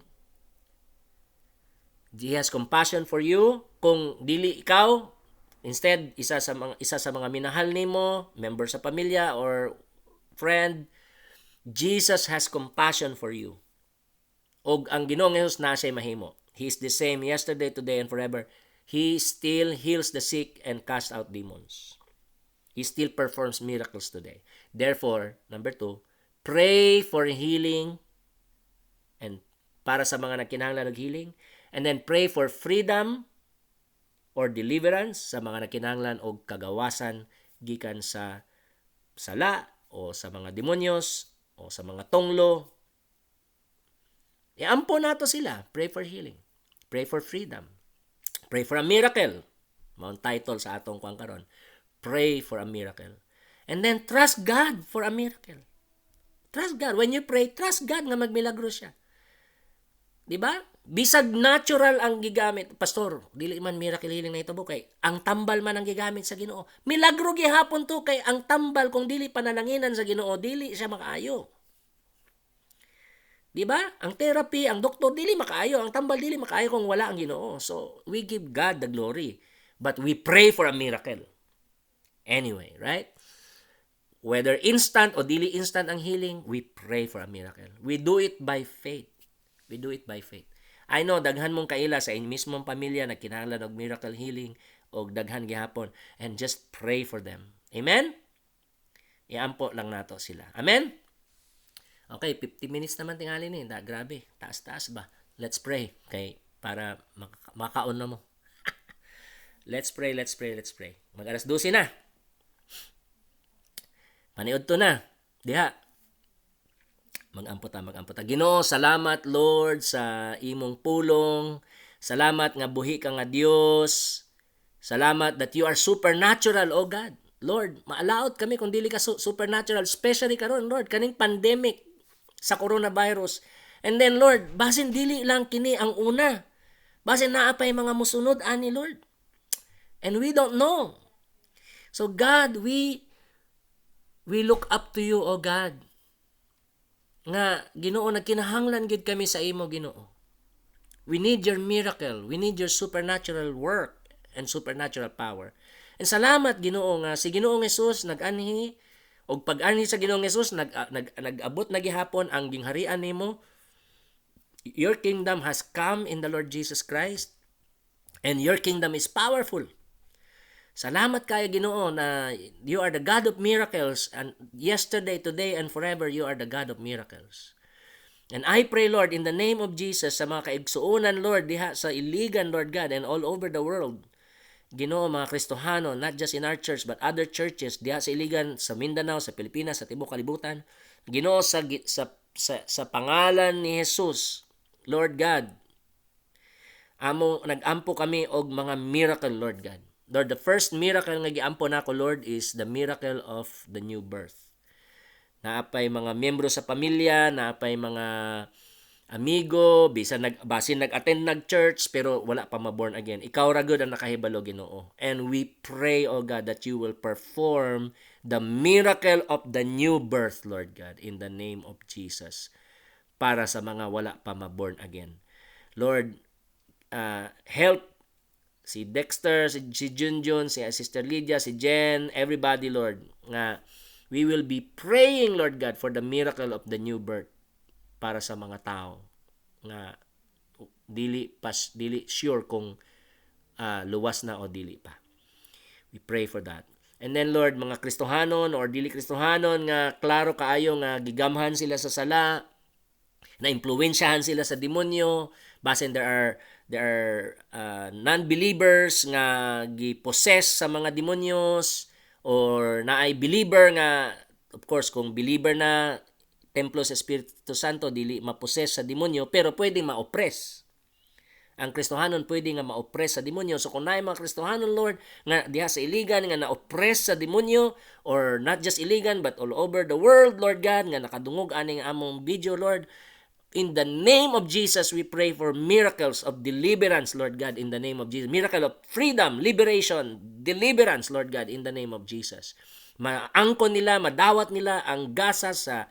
He has compassion for you. Kung dili ikaw, instead isa sa mga minahal nimo, member sa pamilya or friend, Jesus has compassion for you. Og ang Ginoong Hesus na siya mahimo. He is the same yesterday, today, and forever. He still heals the sick and casts out demons. He still performs miracles today. Therefore, number 2, pray for healing and para sa mga nagkinahanglan og healing. And then pray for freedom or deliverance sa mga nagkinahanglan og kagawasan gikan sa sala o sa mga demonyos o sa mga tonglo. Iampo nato sila. Pray for healing. Pray for freedom. Pray for a miracle. Mao ang title sa atong kuan karon. Pray for a miracle. And then trust God for a miracle. Trust God. When you pray, trust God nga magmilagro siya. Diba? Bisag natural ang gigamit. Pastor, dili man miracle healing na itabo kay ang tambal man ang gigamit sa Ginoo. Milagro gihapon to kay ang tambal kung dili panananginan sa Ginoo, dili siya makaayo. Di ba? Ang therapy, ang doktor dili makaayo, ang tambal dili makaayo kung wala ang Ginoo. So, we give God the glory. But we pray for a miracle. Anyway, right? Whether instant o dili instant ang healing, we pray for a miracle. We do it by faith. We do it by faith. I know, daghan mong kaila sa inyong mismong pamilya na kinahanglan og miracle healing o daghan gihapon, and just pray for them. Amen? Iampo lang nato sila. Amen? Okay, 50 minutes naman tingali ni. Grabe, taas-taas ba? Let's pray. Okay, para makaon na mo. Let's pray, let's pray, let's pray. Mag-alas 12 na. Paniod to na. Diha. Mag-ampo ta. Ginoo, salamat Lord sa imong pulong. Salamat nga buhi ka nga Dios. Salamat that you are supernatural, oh God. Lord, maalaot kami kung dili ka supernatural, especially karon Lord, kaning pandemic sa coronavirus. And then Lord, basin dili lang kini ang una. Basin naa pay mga musunod ani Lord. And we don't know. So God, we look up to you, oh God. Nga Ginoo, nagkinahanglan gid kami sa imo Ginoo. We need your miracle. We need your supernatural work and supernatural power. And salamat Ginoo nga si Ginoong Hesus nag-anhi og pag-anhi sa Ginoong Hesus nag-abot na gihapon ang gingharian nimo. Your kingdom has come in the Lord Jesus Christ, and your kingdom is powerful. Salamat kayo Ginoo na you are the God of miracles, and yesterday, today, and forever you are the God of miracles. And I pray Lord in the name of Jesus sa mga kaigsuonan Lord diha sa Iligan Lord God and all over the world. Ginoo, mga Kristohano, not just in our church but other churches diha sa Iligan, sa Mindanao, sa Pilipinas, sa tibuok kalibutan. Ginoo, sa pangalan ni Jesus, Lord God, nag-ampo kami og mga miracle Lord God. Lord, the first miracle nga giampo nako Lord is the miracle of the new birth. Naapay mga miyembro sa pamilya, naapay mga amigo, basin nag-attend nag-church pero wala pa ma-born again. Ikaw ra gud ang nakahibalo Ginoo. And we pray, oh God, that you will perform the miracle of the new birth, Lord God, in the name of Jesus, para sa mga wala pa ma-born again. Lord, help si Dexter, si Junjun, si Sister Lydia, si Jen, everybody, Lord, nga we will be praying, Lord God, for the miracle of the new birth para sa mga tao nga dili sure kung luwas na o dili pa. We pray for that. And then Lord, mga Kristohanon or dili Kristohanon nga klaro kaayo nga gigamhan sila sa sala, na impluwensyahan sila sa demonyo, basin there are non-believers nga gipossess sa mga demonyos, or naay believer nga, of course kung believer na templo sa Espiritu Santo, dili ma-possess sa demonyo, pero pwede ma-oppress. Ang Kristohanon pwede nga ma-oppress sa demonyo. So kung naay mga Kristohanon, Lord, nga diha sa Iligan nga na-oppress sa demonyo, or not just Iligan but all over the world, Lord God, nga nakadungog aning among video, Lord, in the name of Jesus, we pray for miracles of deliverance, Lord God, in the name of Jesus. Miracle of freedom, liberation, deliverance, Lord God, in the name of Jesus. Maangkon nila, madawat nila ang gasa sa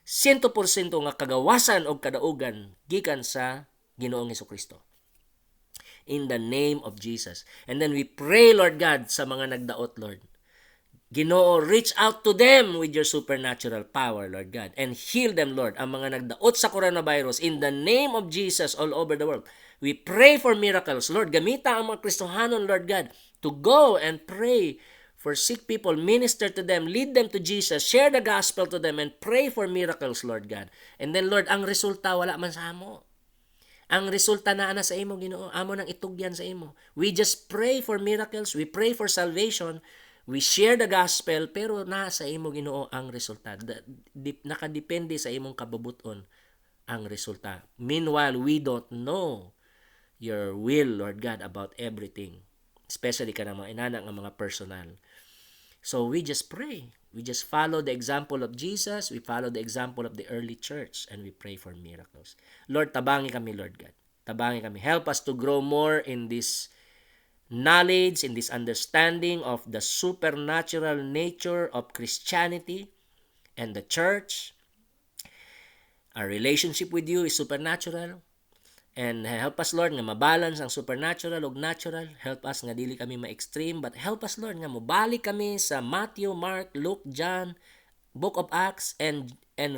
100% nga kagawasan o kadaugan gikan sa Ginoong Hesukristo. In the name of Jesus. And then we pray, Lord God, sa mga nagdaot, Lord. Ginoo, reach out to them with your supernatural power, Lord God, and heal them, Lord, ang mga nagdaot sa coronavirus in the name of Jesus all over the world. We pray for miracles, Lord. Gamita ang mga Kristohanon, Lord God, to go and pray for sick people, minister to them, lead them to Jesus, share the gospel to them, and pray for miracles, Lord God. And then, Lord, ang resulta wala man sa amo. Ang resulta na sa imo, Ginoo, amo nang itugyan sa imo. We just pray for miracles, we pray for salvation, we share the gospel, pero nasa imo, Ginoo, ang resulta. Nakadepende sa imong kabubuton ang resulta. Meanwhile, we don't know your will, Lord God, about everything. Especially ka ng mga inanak ng mga personal. So we just pray. We just follow the example of Jesus. We follow the example of the early church. And we pray for miracles. Lord, tabangi kami, Lord God. Tabangi kami. Help us to grow more in this knowledge, in this understanding of the supernatural nature of Christianity and the church. Our relationship with you is supernatural. And help us, Lord, nga mabalance ang supernatural ug natural. Help us nga dili kami ma-extreme, but help us, Lord, nga mobalik kami sa Matthew, Mark, Luke, John, Book of Acts, and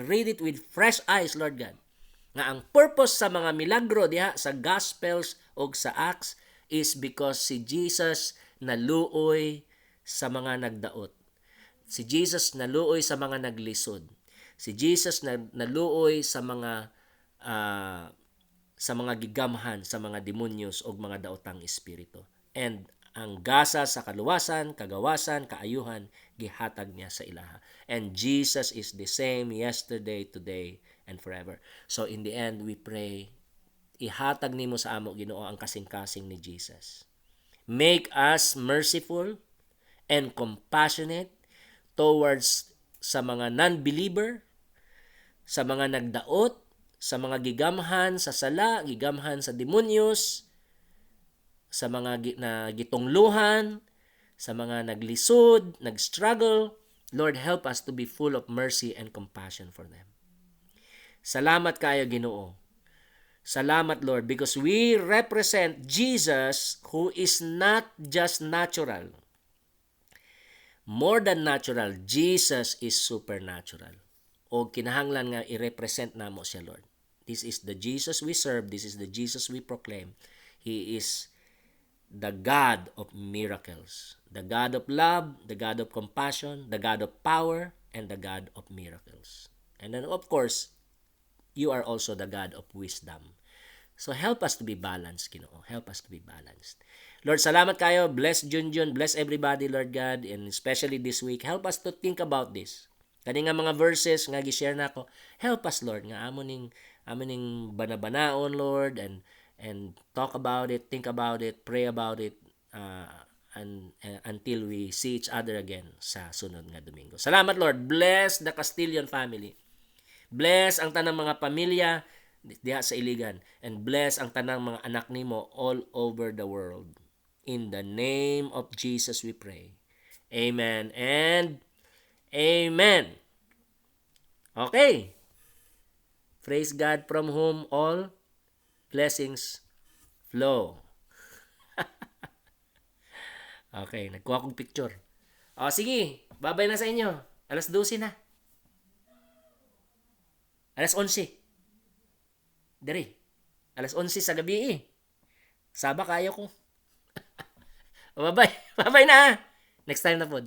read it with fresh eyes, Lord God. Nga ang purpose sa mga milagro diha sa Gospels o sa Acts is because si Jesus naluoy sa mga nagdaot. Si Jesus naluoy sa mga naglisod. Si Jesus naluoy sa mga gigamhan, sa mga demonyos o mga daotang espiritu. And ang gasa sa kaluwasan, kagawasan, kaayuhan, gihatag niya sa ilaha. And Jesus is the same yesterday, today, and forever. So in the end, we pray, ihatag nimo sa amo, Ginoo, ang kasing-kasing ni Jesus. Make us merciful and compassionate towards sa mga non-believer, sa mga nagdaot, sa mga gigamhan sa sala, gigamhan sa demonyos, sa mga gitungluhan, sa mga naglisod, nagstruggle. Lord, help us to be full of mercy and compassion for them. Salamat kayo, Ginoo. Salamat, Lord, because we represent Jesus who is not just natural. More than natural, Jesus is supernatural. O kinahanglan nga i-represent namo siya, Lord. This is the Jesus we serve. This is the Jesus we proclaim. He is the God of miracles, the God of love, the God of compassion, the God of power, and the God of miracles. And then, of course, you are also the God of wisdom. So help us to be balanced, Ginoo. Help us to be balanced. Lord, salamat kayo. Bless Junjun. Bless everybody, Lord God. And especially this week, help us to think about this. Kani nga mga verses nga gi-share nako, help us, Lord, nga amo ning banabanaon, Lord, and talk about it, think about it, pray about it, and until we see each other again sa sunod nga Domingo. Salamat, Lord. Bless the Castillion family. Bless ang tanang mga pamilya diha sa Iligan, and bless ang tanang mga anak nimo all over the world. In the name of Jesus we pray. Amen and amen. Okay. Praise God, from whom all blessings flow. Okay, nagkuha kong picture. O sige, babay na sa inyo. Alas 12 na. Alas 11. Dari. Alas 11 sa gabi eh. Saba kayo ko. Bye-bye. Bye-bye na. Next time na po.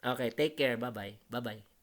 Okay, take care. Bye-bye. Bye-bye.